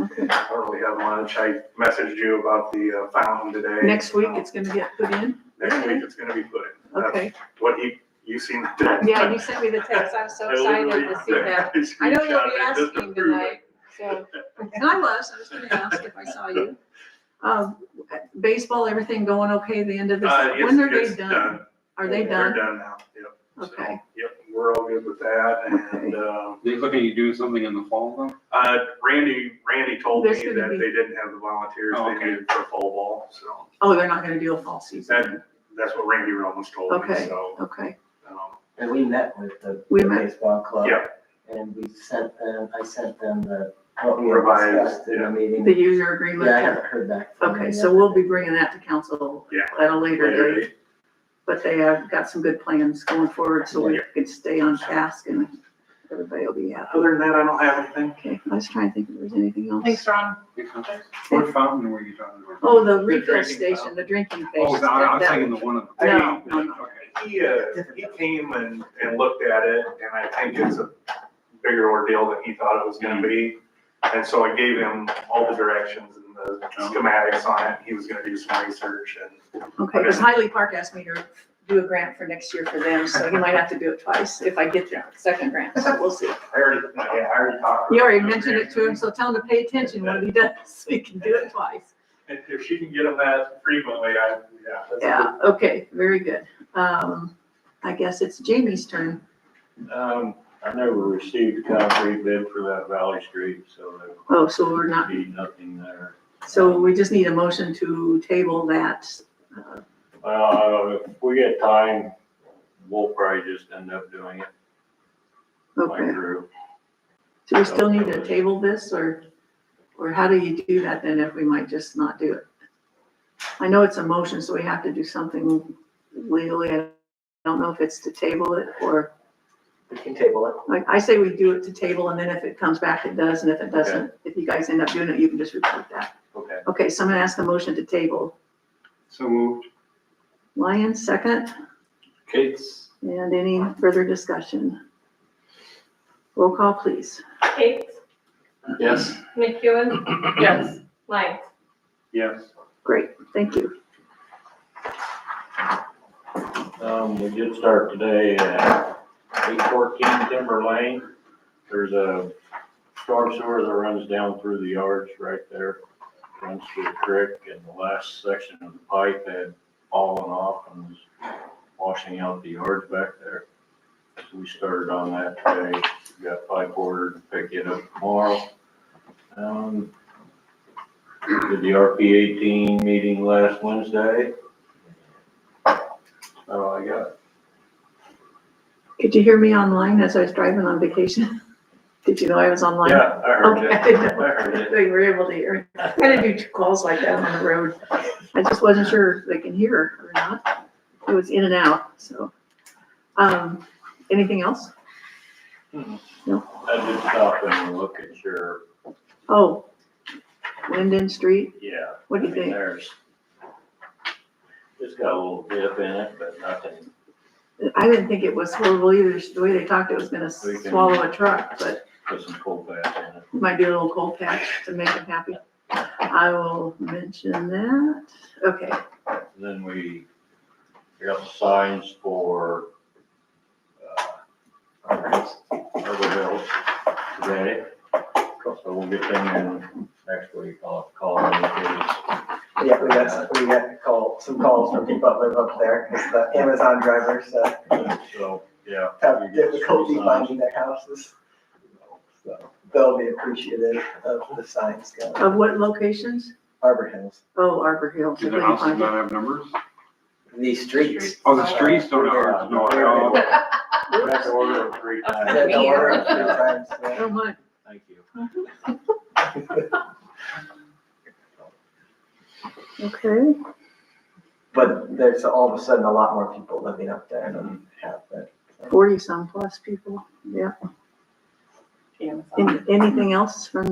Okay. I don't really have much. I messaged you about the fountain today. Next week it's gonna get put in? Next week it's gonna be put in. That's Okay. what you seen the text. Yeah, you sent me the text. I'm so excited to see that. I know you'll be asking tonight, so, and I was gonna ask if I saw you. Baseball, everything going okay the end of this? When are they It's done? Are they They're done? done now, yep. So, Okay. Yep, we're all good with that, and, They looking at you doing something in the fall though? Randy told There's me gonna that be- they didn't have the volunteers Oh, they okay. needed for fall ball, so. Oh, they're not gonna do a fall season? That's what Randy Romans told me, Okay. so. Okay. And we met with the We met. baseball club. Yeah. And we sent them, I sent them what we had Revised, discussed in yeah. the meeting. The user agreement? Yeah, I haven't heard back from them Okay, yet. so we'll be bringing that to council Yeah. at a later Later date. But they have got some good plans going forward, so we can stay on task and everybody will be happy. Other than that, I don't have anything. Okay, I was trying to think if there was anything else. Thanks, Ron. What fountain were you talking about? Oh, the refill drinking station, fountain. the drinking Oh, station. I was thinking the one of. No, no, no. He came and looked at it, and I think it's a bigger ordeal than he thought it was gonna be. And so I gave him all the directions and the schematics on it. He was gonna do some research and. Okay, because Highly Park asked me to do a grant for next year for them, so he might have to do it twice if I get the second grant, so we'll see. I already talked. You already mentioned it to him, so tell him to pay attention when he does, so he can do it twice. If she can get them that frequently, that's Yeah, okay, very good. I guess it's Jamie's turn. I never received a concrete bid for that Valley Street, so there Oh, so we're not, would be nothing there. so we just need a motion to table that. If we get time, we'll probably just end up doing it, my Okay, crew. so we still need to table this, or how do you do that then if we might just not do it? I know it's a motion, so we have to do something legally. I don't know if it's to table it or, We can table it. like, I say we do it to table, and then if it comes back, it does, and if it doesn't, if you guys end up doing it, you can just report that. Okay. Okay, so I'm gonna ask a motion to table. So moved. Lyon, second, Kate's, and any further discussion? Roll call, please. Kate, yes. McEwen, Yes. Lyons. Yes. Great, thank you. We did start today at 814 Timber Lane. There's a storm sewer that runs down through the yards right there, runs through the creek, and the last section of the pipe had fallen off and was washing out the yards back there. So we started on that today. We got pipe ordered to pick it up tomorrow. Did the RP 18 meeting last Wednesday. That's all I got. Could you hear me online as I was driving on vacation? Did you know I was online? Yeah, I heard Okay, it. I didn't know I heard it. they were able to hear. I kind of do calls like that on the road. I just wasn't sure if they can hear or not. It was in and out, so. Anything else? I did stop and look at your, Oh, Linden Street, yeah. what do you I mean, think? There's, it's got a little dip in it, but nothing. I didn't think it was horrible either, just the way they talked, it was gonna We can- swallow a truck, but Put some cold patch in it. might do a little cold patch to make them happy. I will mention that. Okay, And then we got the signs for, Arbor Hills today. So we'll get them in next week. I'll call them. Yeah, we got some calls from people that live up there, because the Amazon drivers, So, yeah. have you get the difficulty signs. finding their houses. So they'll be appreciative of the signs going. of what locations? Arbor Hills. Oh, Arbor Hills. Do the houses not have numbers? The streets. Oh, the streets don't have ours. No, oh, We have to order them 3 times. Yeah, they'll order it 3 times, yeah. Oh, my. Thank you. Okay, But there's all of a sudden a lot more people living up there than have been. 40-some plus people, yeah. Anything else from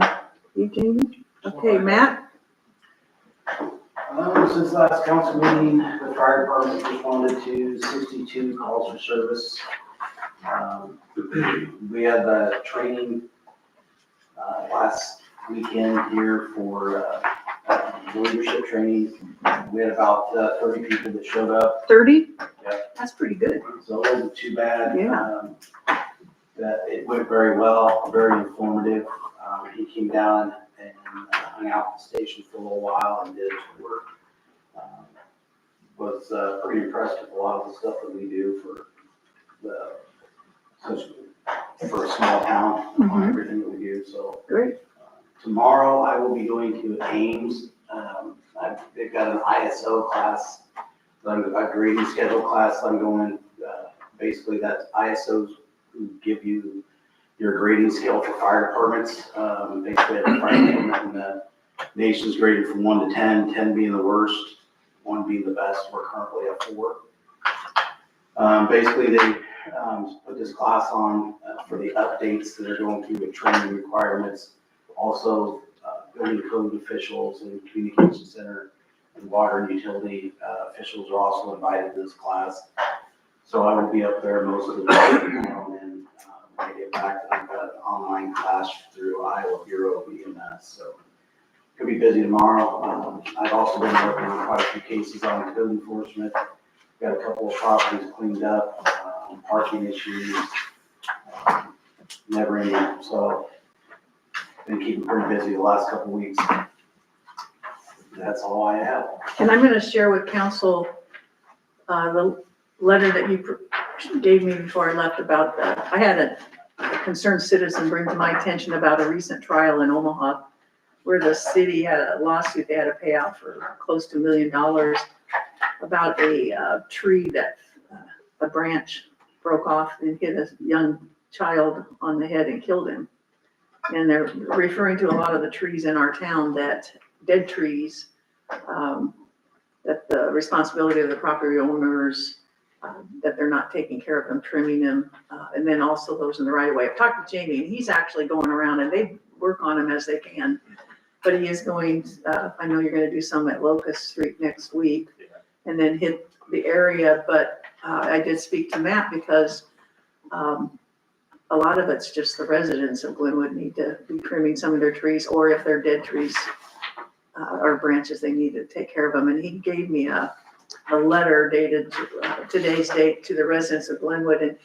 you, Jamie? Okay, Matt? Since last council meeting, the fire department responded to 62 calls for service. We had a training last weekend here for leadership training. We had about 30 people that showed up, 30? Yeah. That's pretty good. so it wasn't too bad. Yeah. That it went very well, very informative. He came down and hung out at the station for a little while and did his work. Was pretty impressed with a lot of the stuff that we do for a small town, on everything that we do, so. Great. Tomorrow I will be going to Ames. They've got an ISO class, a grading schedule class I'm going, basically that's ISOs who give you your grading scale for fire departments. Basically, the fire department in the nation's graded from 1 to 10, 10 being the worst, 1 being the best. We're currently at 4. Basically, they put this class on for the updates that are going through the training requirements. Also, building code officials and communication center and water and utility officials are also invited to this class. So I will be up there most of the day tomorrow, and then when I get back, I've got an online class through Iowa Bureau of EMS, so could be busy tomorrow. I've also been working on quite a few cases on code enforcement. Got a couple of properties cleaned up, parking issues, never ending, so been keeping pretty busy the last couple of weeks. That's all I have. And I'm gonna share with council, the letter that you gave me before I left about I had a concerned citizen bring to my attention about a recent trial in Omaha where the city had a lawsuit they had to pay out for close to $1 million about a tree that a branch broke off and hit a young child on the head and killed him. And they're referring to a lot of the trees in our town that, dead trees, that the responsibility of the property owners, that they're not taking care of them, trimming them, and then also those in the right of way. I've talked to Jamie and he's actually going around and they work on them as they can. But he is going, I know you're gonna do some at Locust Street next week and then hit the area, but I did speak to Matt because a lot of it's just the residents of Glenwood need to be trimming some of their trees, or if they're dead trees or branches, they need to take care of them. And he gave me a letter dated today's date to the residents of Glenwood. And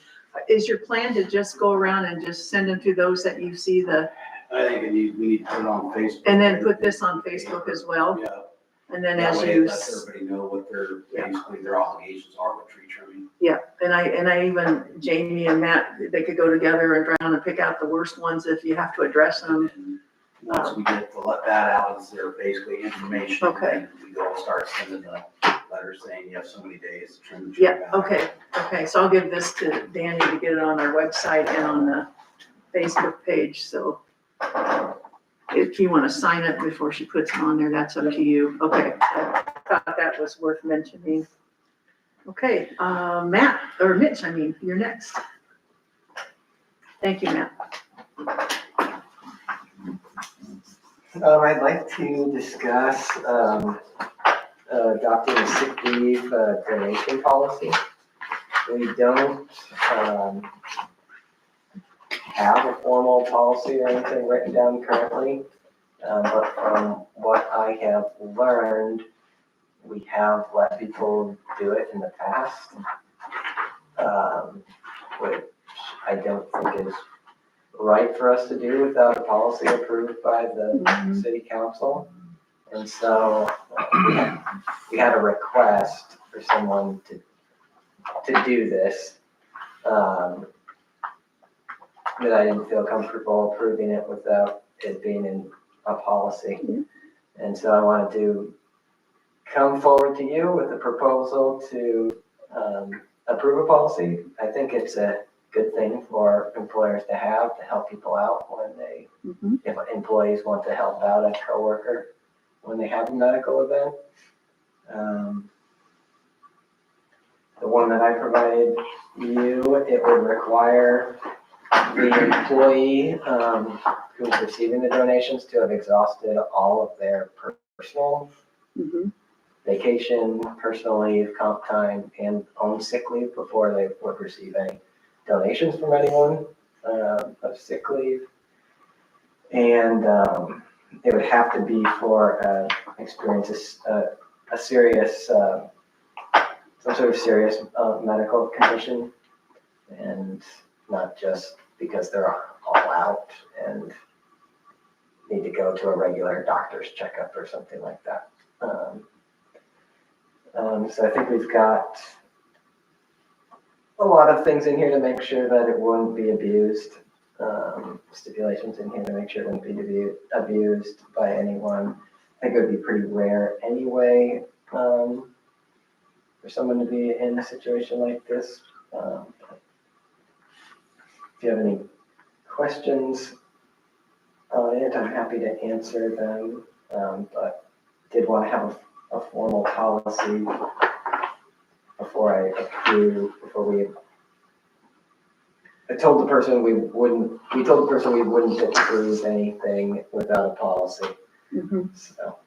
is your plan to just go around and just send them to those that you see I think we need to put it on Facebook. and then put this on Facebook as well? Yeah. And then That as way it you, lets everybody know what basically their obligations are with tree trimming. yeah, and I even, Jamie and Matt, they could go together and round and pick out the worst ones if you have to address them. And once we get that out, it's their basically information. Okay. And we go start sending the letters saying you have so many days to trim the tree Yeah, back. okay, so I'll give this to Danny to get it on our website and on the Facebook page, so if you wanna sign it before she puts it on there, that's up to you. Okay, I thought that was worth mentioning. Okay, Matt, or Mitch, you're next. Thank you, Matt. I'd like to discuss, adopting a sick leave donation policy. We don't, have a formal policy or anything written down currently. But from what I have learned, we have let people do it in the past. Which I don't think is right for us to do without a policy approved by the city council. And so we had a request for someone to do this. That I didn't feel comfortable approving it without it being in a policy. And so I wanted to come forward to you with a proposal to approve a policy. I think it's a good thing for employers to have to help people out when if employees want to help out a coworker. when they have a medical event. The one that I provided you, it would require the employee who's receiving the donations to have exhausted all of their personal Mhm. vacation, personal leave, comp time, and own sick leave before they would receive any donations from anyone of sick leave. And it would have to be for a serious, some sort of serious medical condition, and not just because they're all out and need to go to a regular doctor's checkup or something like that. So I think we've got a lot of things in here to make sure that it wouldn't be abused. Stipulations in here to make sure it wouldn't be abused by anyone. I think it would be pretty rare anyway, for someone to be in a situation like this. If you have any questions on it, I'm happy to answer them, but did want to have a formal policy before I told the person we wouldn't approve anything without a policy, Mhm. so.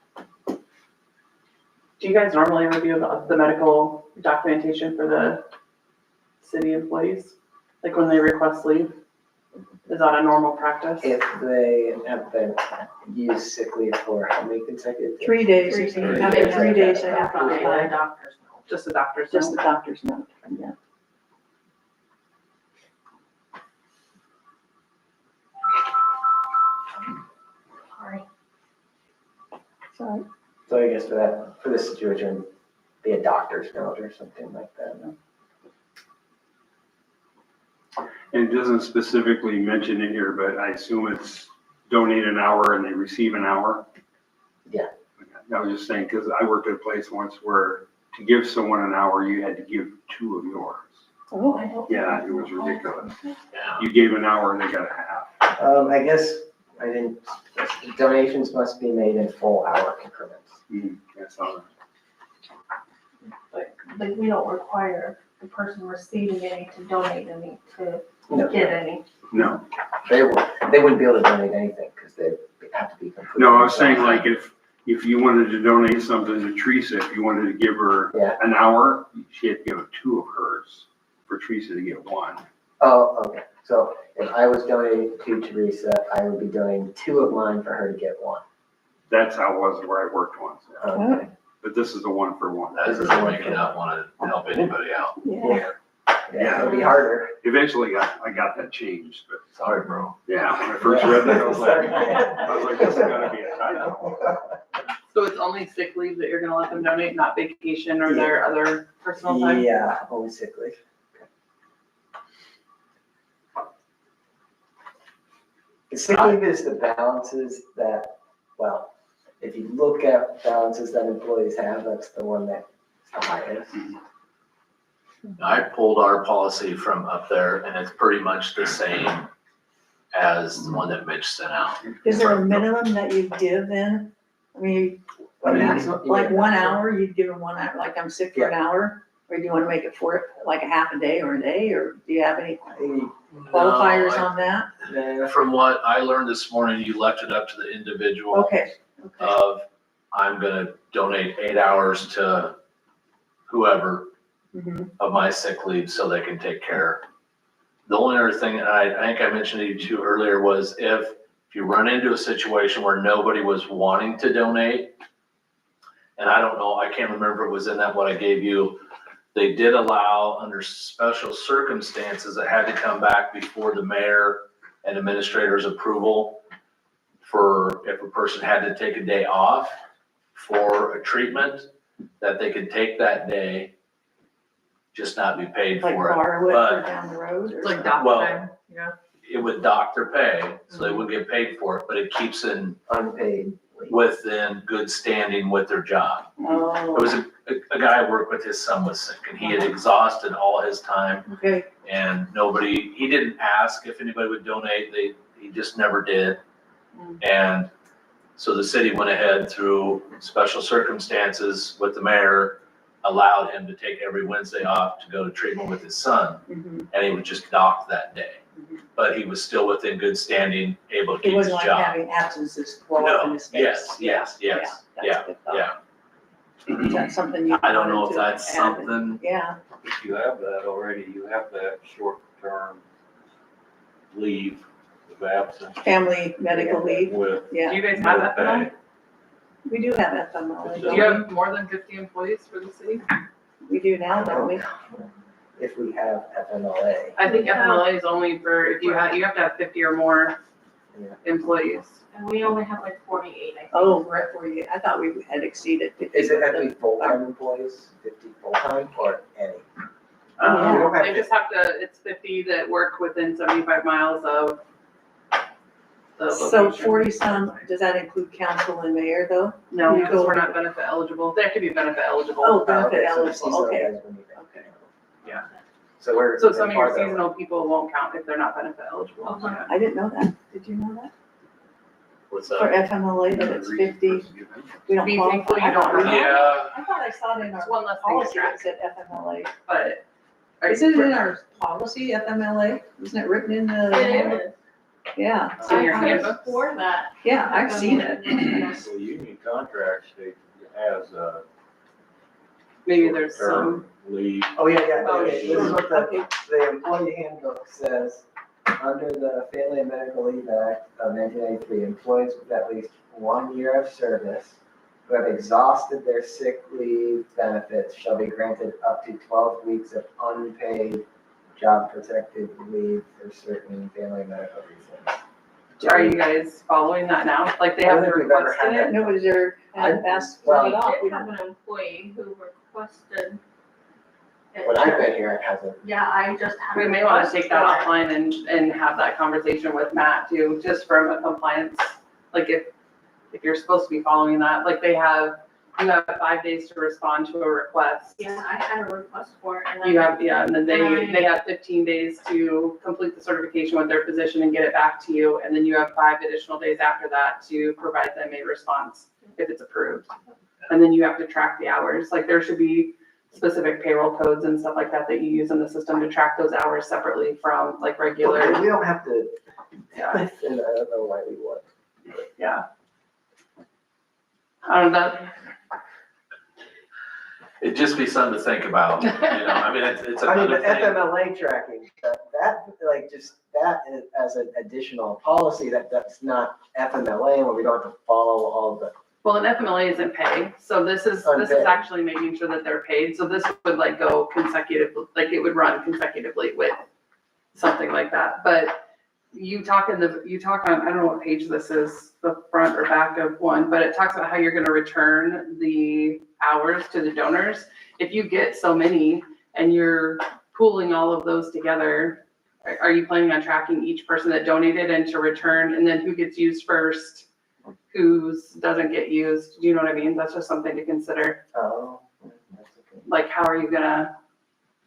Do you guys normally review the medical documentation for the city employees? Like when they request leave? Is that a normal practice? If they have been used sick leave for how many consecutive? 3 days. Three days. After 3 days, they have to Probably apply. the doctors know. Just the doctor's Just note? the doctor's note, yeah. Sorry. Sorry. So I guess for this situation, be a doctor's note or something like that. And it doesn't specifically mention it here, but I assume it's donate an hour and they receive an hour? Yeah. I was just saying, because I worked at a place once where to give someone an hour, you had to give 2 of yours. Oh, Yeah, it was ridiculous. Yeah. You gave an hour and they got a half. I guess I didn't, donations must be made in full hour increments. That's all. Like, we don't require the person receiving any to donate any to No. get any. No, They wouldn't be able to donate anything because they have to be completely. no, I was saying like if you wanted to donate something to Teresa, if you wanted to give her Yeah. an hour, she had to give 2 of hers for Teresa to get 1. Oh, okay. So if I was donating to Teresa, I would be donating 2 of mine for her to get 1. That's how it was where I worked once. Okay. But this is a 1 for 1. This is That's make you not want to help anybody out. yeah. Yeah, it'll be harder. Eventually I got that changed, but Sorry, bro. yeah, when I first read that, I was Sorry. like, this is gonna be a title. So it's only sick leave that you're gonna let them donate, not vacation or their other personal time? Yeah, only sick leave. The sick leave is the balances that, well, if you look at balances that employees have, that's the one that's the highest. I pulled our policy from up there and it's pretty much the same as the one that Mitch sent out. Is there a minimum that you give then? I mean, A maximum? like 1 hour, you'd give them 1 hour, like I'm sick for an hour? Or do you want to make it for like a half a day or a day, or do you have any qualifiers No, on that? From what I learned this morning, you left it up to the individual Okay, of, I'm gonna donate 8 hours to whoever Mhm. of my sick leave so they can take care. The only other thing, and I think I mentioned to you too earlier, was if you run into a situation where nobody was wanting to donate, and I don't know, I can't remember if it was in that what I gave you, they did allow under special circumstances, it had to come back before the mayor and administrator's approval for if a person had to take a day off for a treatment, that they could take that day, just not be paid like for it. borrow it But- for down the road or It's like something? doc Well, time, yeah. It would dock their pay, so they would get paid for it, but it keeps in Unpaid leave. within good standing with their job. Oh, There was a guy I worked with, his son was sick, and he had exhausted all his time, okay, and he didn't ask if anybody would donate, he just never did. And So the city went ahead through special circumstances with the mayor, allowed him to take every Wednesday off to go to treatment with his son, Mhm. and he was just docked that day. But he was still within good standing, able to It keep his wasn't like job. having absences blow up in No, his face. yes, Yeah, yes, that's yeah, a good thought. yeah. Is that something you? I don't know if wanted to that's add? something, Yeah, If you have that already, you have that short-term leave of absence family medical leave, with Do yeah, you guys have no FMLA? pay. we do have FMLA, Do don't you we? have more than 50 employees for the city? We do now, don't we? If we have FMLA. I think FMLA is only for, if you have to have 50 or more Yeah. employees. And we only have like 48, I think. Oh, we're at 48. I thought we had exceeded 50. Is it have to be full-time employees, 50 full-time or any? Yeah. We don't have They just have to, it's 50 that work within 75 miles of the So location. 40 some, does that include council and mayor though? No, You because go- we're not benefit eligible. They have to be benefit eligible. Oh, benefit Okay, so the eligible, seasonal okay. guys wouldn't even Okay. Yeah. So we're. So some of your farther away. seasonal people won't count if they're not benefit eligible. Okay. I didn't know that. Did you know that? what's For that? FMLA, that it's 50, we don't Be qualify. thankful you don't. Yeah, I thought I saw it in our It's one less thing to policy track, that said FMLA. but. Is it in our policy, FMLA? Isn't it written in the? It is. Yeah, It's in your I handbook? swore that. yeah, I've seen it. So union contract state has a Maybe there's short-term some, leave. Oh, yeah, yeah, Oh, okay, this is what the, Okay, the employee handbook says. Under the Family and Medical Leave Act of 1993, employees with at least 1 year of service who have exhausted their sick leave benefits shall be granted up to 12 weeks of unpaid job protected leave for certain family medical reasons. are you guys following that now? Like they I have don't to think we've ever request had it? that. nobody's ever asked for Well- it off. We did have an employee who requested it. When I've been here, it hasn't. Yeah, I just had. We may want to take that offline and have that conversation with Matt too, just from a compliance, like if you're supposed to be following that, like you have 5 days to respond to a request. Yeah, I had a request for it and then. You have, yeah, and then they have 15 days to complete the certification with their physician and get it back to you. And then you have 5 additional days after that to provide them a response if it's approved. And then you have to track the hours, like there should be specific payroll codes and stuff like that that you use in the system to track those hours separately from like regular, We don't have to, yeah, and I don't know why we would. yeah. I don't know, it'd just be something to think about, you know, I mean, it's I mean, the another thing. FMLA tracking, that, like, just, that is as an additional policy, that's not FMLA, where we don't have to follow all the. well, an FMLA isn't pay, so this is Unpaid. actually making sure that they're paid, so this would like go consecutive, like it would run consecutively with something like that, but you talk on, I don't know what page this is, the front or back of one, but it talks about how you're gonna return the hours to the donors. If you get so many and you're pooling all of those together, are you planning on tracking each person that donated and to return, and then who gets used first? Whose doesn't get used, do you know what I mean? That's just something to consider, Oh, that's okay, like how are you gonna,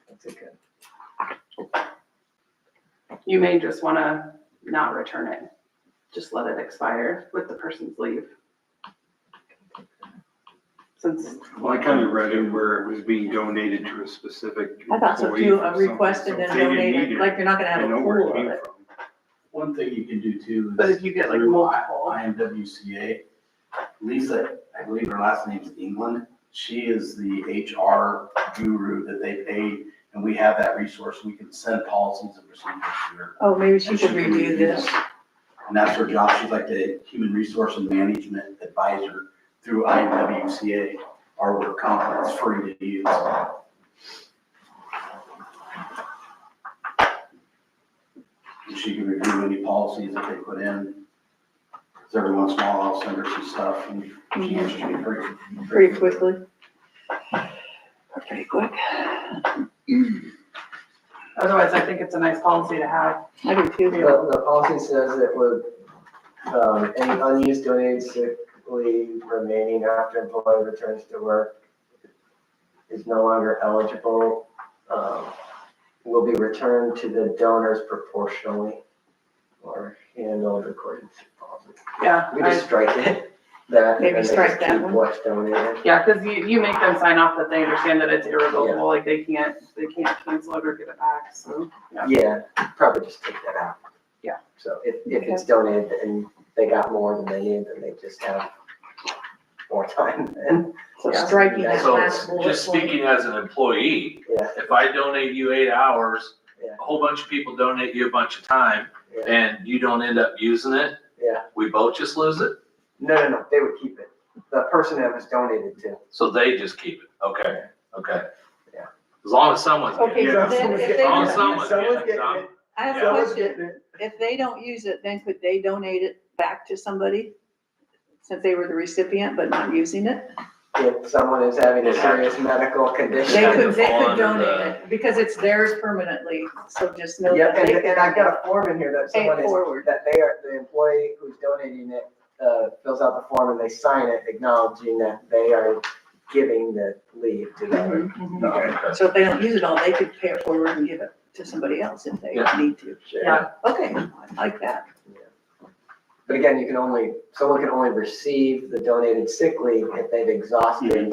that's okay. you may just wanna not return it. Just let it expire with the person's leave. Since, Well, I kind of read it where it was being donated to a specific. I thought so employee too, for a something, request and so then if they didn't donate need it, like you're not gonna have they a know where pool it of came it. from. One thing you can do too is. but if you get like through multiple, IMWCA, Lisa, I believe her last name's England, she is the HR guru that they paid, and we have that resource, we can send policies and procedures to her. Oh, maybe she And should can review this. And that's her job, she's like the human resource and management advisor through IMWCA, our work comp, it's free to use. And she can review any policies that they put in. Because every once in a while, I'll send her some stuff and she answers me Pretty quickly. Pretty quick. otherwise I think it's a nice policy to have. I do too. The policy says it would, any unused donated sick leave remaining after employee returns to work is no longer eligible, will be returned to the donors proportionally or handled according to policy. Yeah, We just strike it. That, Maybe and they strike just that keep one. what's donated. Yeah, cause you make them sign off that they understand that it's irrevocable, like they can't cancel it or give it back, so, yeah. Yeah, probably just take that out. Yeah. So if it's donated and they got more than they need, then they just have more time then. So Yeah. striking that So last bullet just point. speaking as an employee, Yeah, if I donate you 8 hours, Yeah. a whole bunch of people donate you a bunch of time, Yeah. and you don't end up using it, yeah. we both just lose it? No, they would keep it. The person that was donated to. So they just keep it, okay, okay. Yeah. As long as someone's Okay, getting so it. then if As they long as don't, someone's Someone's getting it, getting it. I have a Yeah. question. If they don't use it, then could they donate it back to somebody? Since they were the recipient but not using it? If someone is having a serious medical condition. They had to could, they fall could under donate the- it because it's theirs permanently, so just know Yeah, that they. and I've got a form in here that Pay it someone is, forward. that they are, the employee who's donating it, fills out the form and they sign it acknowledging that they are giving the leave to them. Mhm. So if they don't use it all, they could pay it forward and give it to somebody else if they Yeah. need to. Yeah. Okay, I like that. But again, someone can only receive the donated sick leave if they've exhausted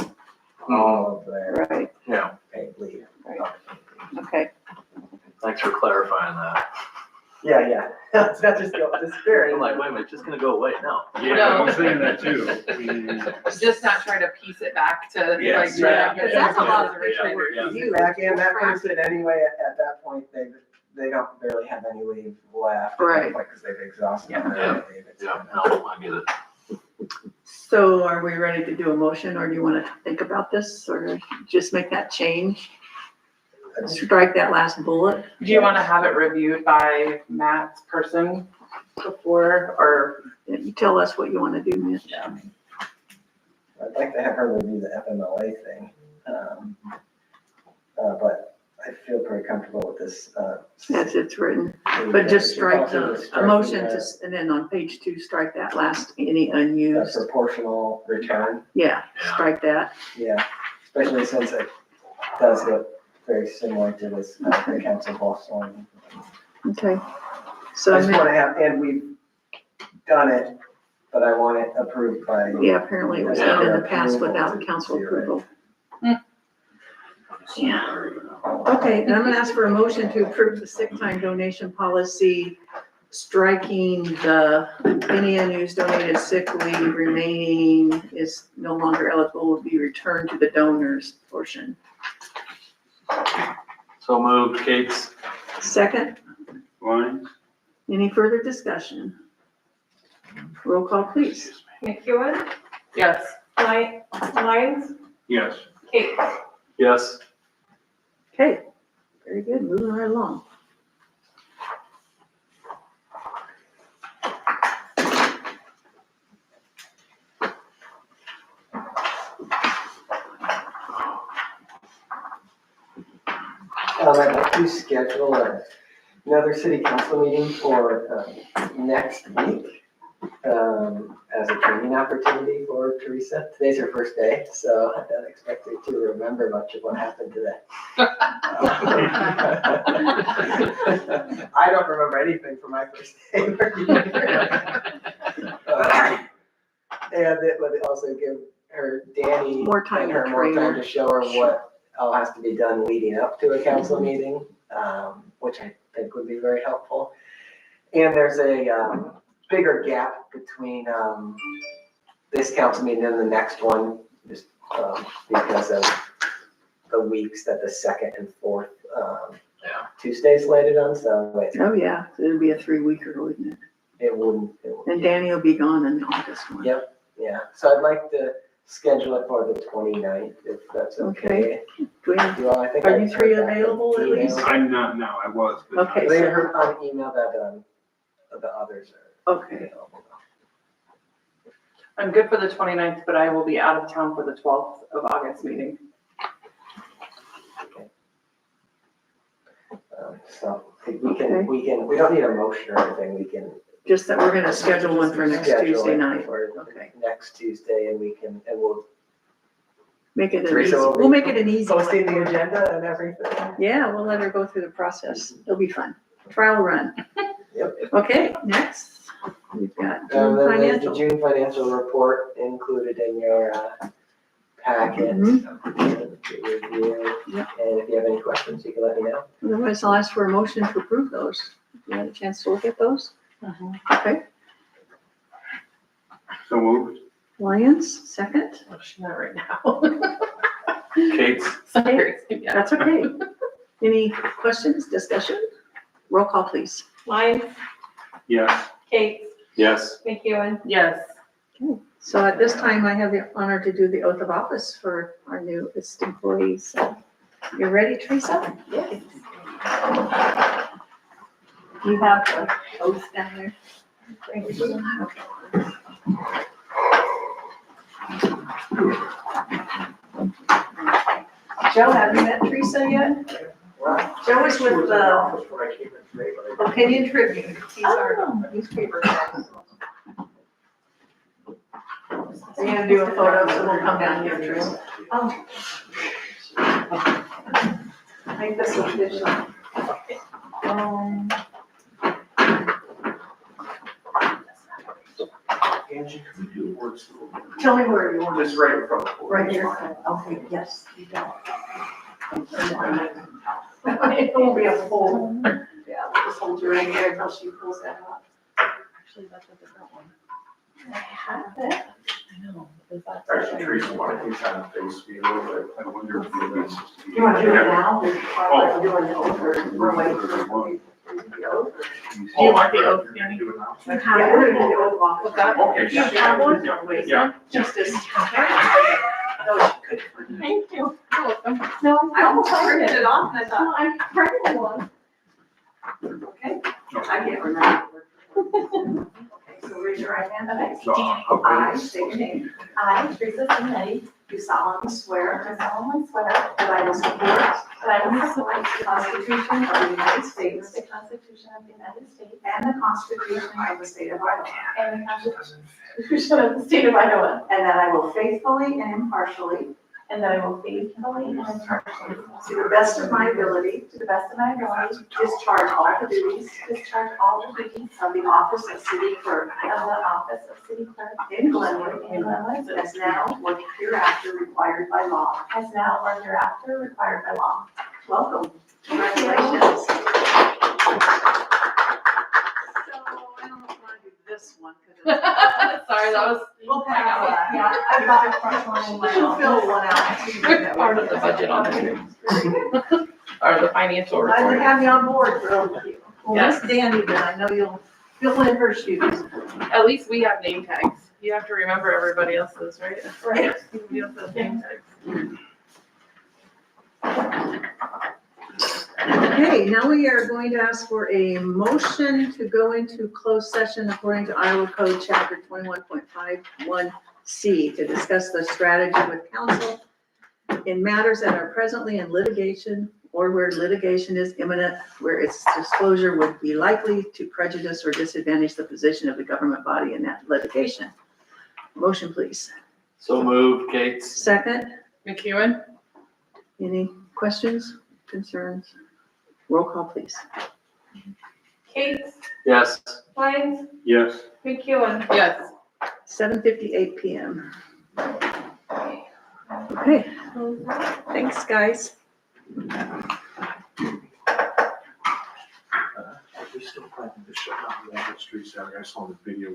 all of their Right, Yeah, paid leave. okay. thanks for clarifying that. Yeah, that's just the spirit. I'm like, wait a minute, it's just gonna go away, no. Yeah, I was saying that too. I mean, Just not trying to piece it back to like. Yes. Yeah. Because that's a lot of Yeah, paperwork yeah. to do. Back in, that person anyway, at that point, they don't really have any leave left. Right. Because they've exhausted Yeah. their leave. Yeah, no, I get it. So are we ready to do a motion, or do you want to think about this, or just make that change? Strike that last bullet? Do you wanna have it reviewed by Matt's person before, or? You tell us what you want to do, Mitch. I'd like to have her review the FMLA thing. But I feel pretty comfortable with this. As it's written, but just strike Also the, striking a motion the- to, and then on page 2, strike that last, any the unused. proportional return, Yeah, Yeah. strike that. yeah, especially since it does look very similar to this, the council boss one. Okay. I So, just want to have, and we've done it, but I want it approved by. yeah, apparently it was done in the past without council approval. Yeah. Okay, and I'm gonna ask for a motion to approve the sick time donation policy, striking the any unused donated sick leave remaining is no longer eligible, will be returned to the donors portion. So moved, Kate's. Second, Lines? any further discussion? Roll call, please. McEwen, Yes. Lyons, Yes. Kate. Yes. Okay, very good, moving right along. I'd like to schedule another city council meeting for next week as a training opportunity for Teresa. Today's her first day, so I don't expect her to remember much of what happened today. I don't remember anything from my first day. And it would also give her, Danny. More time and to her more train time her. to show her what all has to be done leading up to a council meeting, which I think would be very helpful. And there's a bigger gap between this council meeting and the next one, just because of the weeks that the second and fourth Tuesdays slated on, so Oh, yeah, it'll be a 3-weeker, wouldn't it? it wouldn't. And Danny will be gone in the August one. Yep, yeah, so I'd like to schedule it for the 29th, if that's okay. Do we have, Well, I think Are I you three heard back available at on email. least? I'm not now, I was, but not. Okay. I think I heard on email that the others are okay, available. I'm good for the 29th, but I will be out of town for the 12th of August meeting. So we don't need a motion or anything, we can. just that we're gonna schedule one for next schedule Tuesday it night. for Okay. Next Tuesday, and we'll Make it an Teresa easy, will be we'll make it an easy posting one. the agenda and everything. Yeah, we'll let her go through the process. It'll be fun. Trial run. Yep. Okay, next. We've got And June then there's the financial. June financial report included in your packet to review. Yep. And if you have any questions, you can let me know. Otherwise, I'll ask for a motion to approve those. You had a chance to look at those? Okay, So moved. Lyons, second. Oh, she's not right now. Kate's, Sorry. Yeah. That's okay. Any questions, discussion? Roll call, please. Lyons, Yes. Kate, yes. McEwen, Yes. So at this time, I have the honor to do the oath of office for our newest employees. So you ready, Teresa? yes. You have the oath down there. Joe, have you met Teresa yet? Joe is with the Opinion Tribune. He's our newspaper guy. We're gonna do a photo, so we'll come down here, Teresa. Oh. Make this official. Angie, can we do awards? Tell me where you want. Just right in front of the board. Right here. Okay, yes, you got it. It won't be a full, yeah, we'll just hold you right here until she pulls that out. Actually, that's a different one. I have it. I know. Is that? Actually, Teresa, why don't you kind of face me a little bit? I wonder if you guys. You wanna do it now? Or are we doing the oath, or we're waiting for the oath? Do you want the oath, Danny? Yeah, we're gonna do the oath off of that. Okay. Do you have one? Yeah. Just as. Thank you. No, I almost printed it off, and I thought, I'm pregnant one. okay, I can't remember. Okay, so raise your right hand. So, I state your name. I, Teresa Sinetti, Do solemnly swear do solemnly swear that I will support that I will support the Constitution of the United States the Constitution of the United States and the Constitution of the State of Iowa, and the Constitution of the State of Iowa, and that I will faithfully and impartially, and that I will faithfully and impartially, to the best of my ability, to the best of my ability, discharge all the duties discharge all the duties of the office of city clerk of the office of city clerk in Glenwood, in Glenwood, as now or hereafter required by law. as now or hereafter required by law. Welcome. Thank you. Congratulations. So I don't want to do this one because Sorry, that was we'll have, Yeah, I got a fresh one in my we'll office. fill one out. part of the budget on there. Or the financial Glad to report. have you on board, Bill. Well, Yes. Miss Danny, then I know you'll fill in her shoes. At least we have name tags. You have to remember everybody else's, right? Right. You don't have name tags. Okay, now we are going to ask for a motion to go into closed session according to Iowa Code Chapter 21.51C to discuss the strategy with counsel in matters that are presently in litigation or where litigation is imminent, where its disclosure would be likely to prejudice or disadvantage the position of the government body in that litigation. Motion, please. So moved, Kate's. Second, McEwen? any questions, concerns? Roll call, please. Kate, Yes. Lyons, Yes. McEwen. Yes. 7:58 PM. Okay, thanks, guys. We still planning to shut down the street Saturday. I saw the video.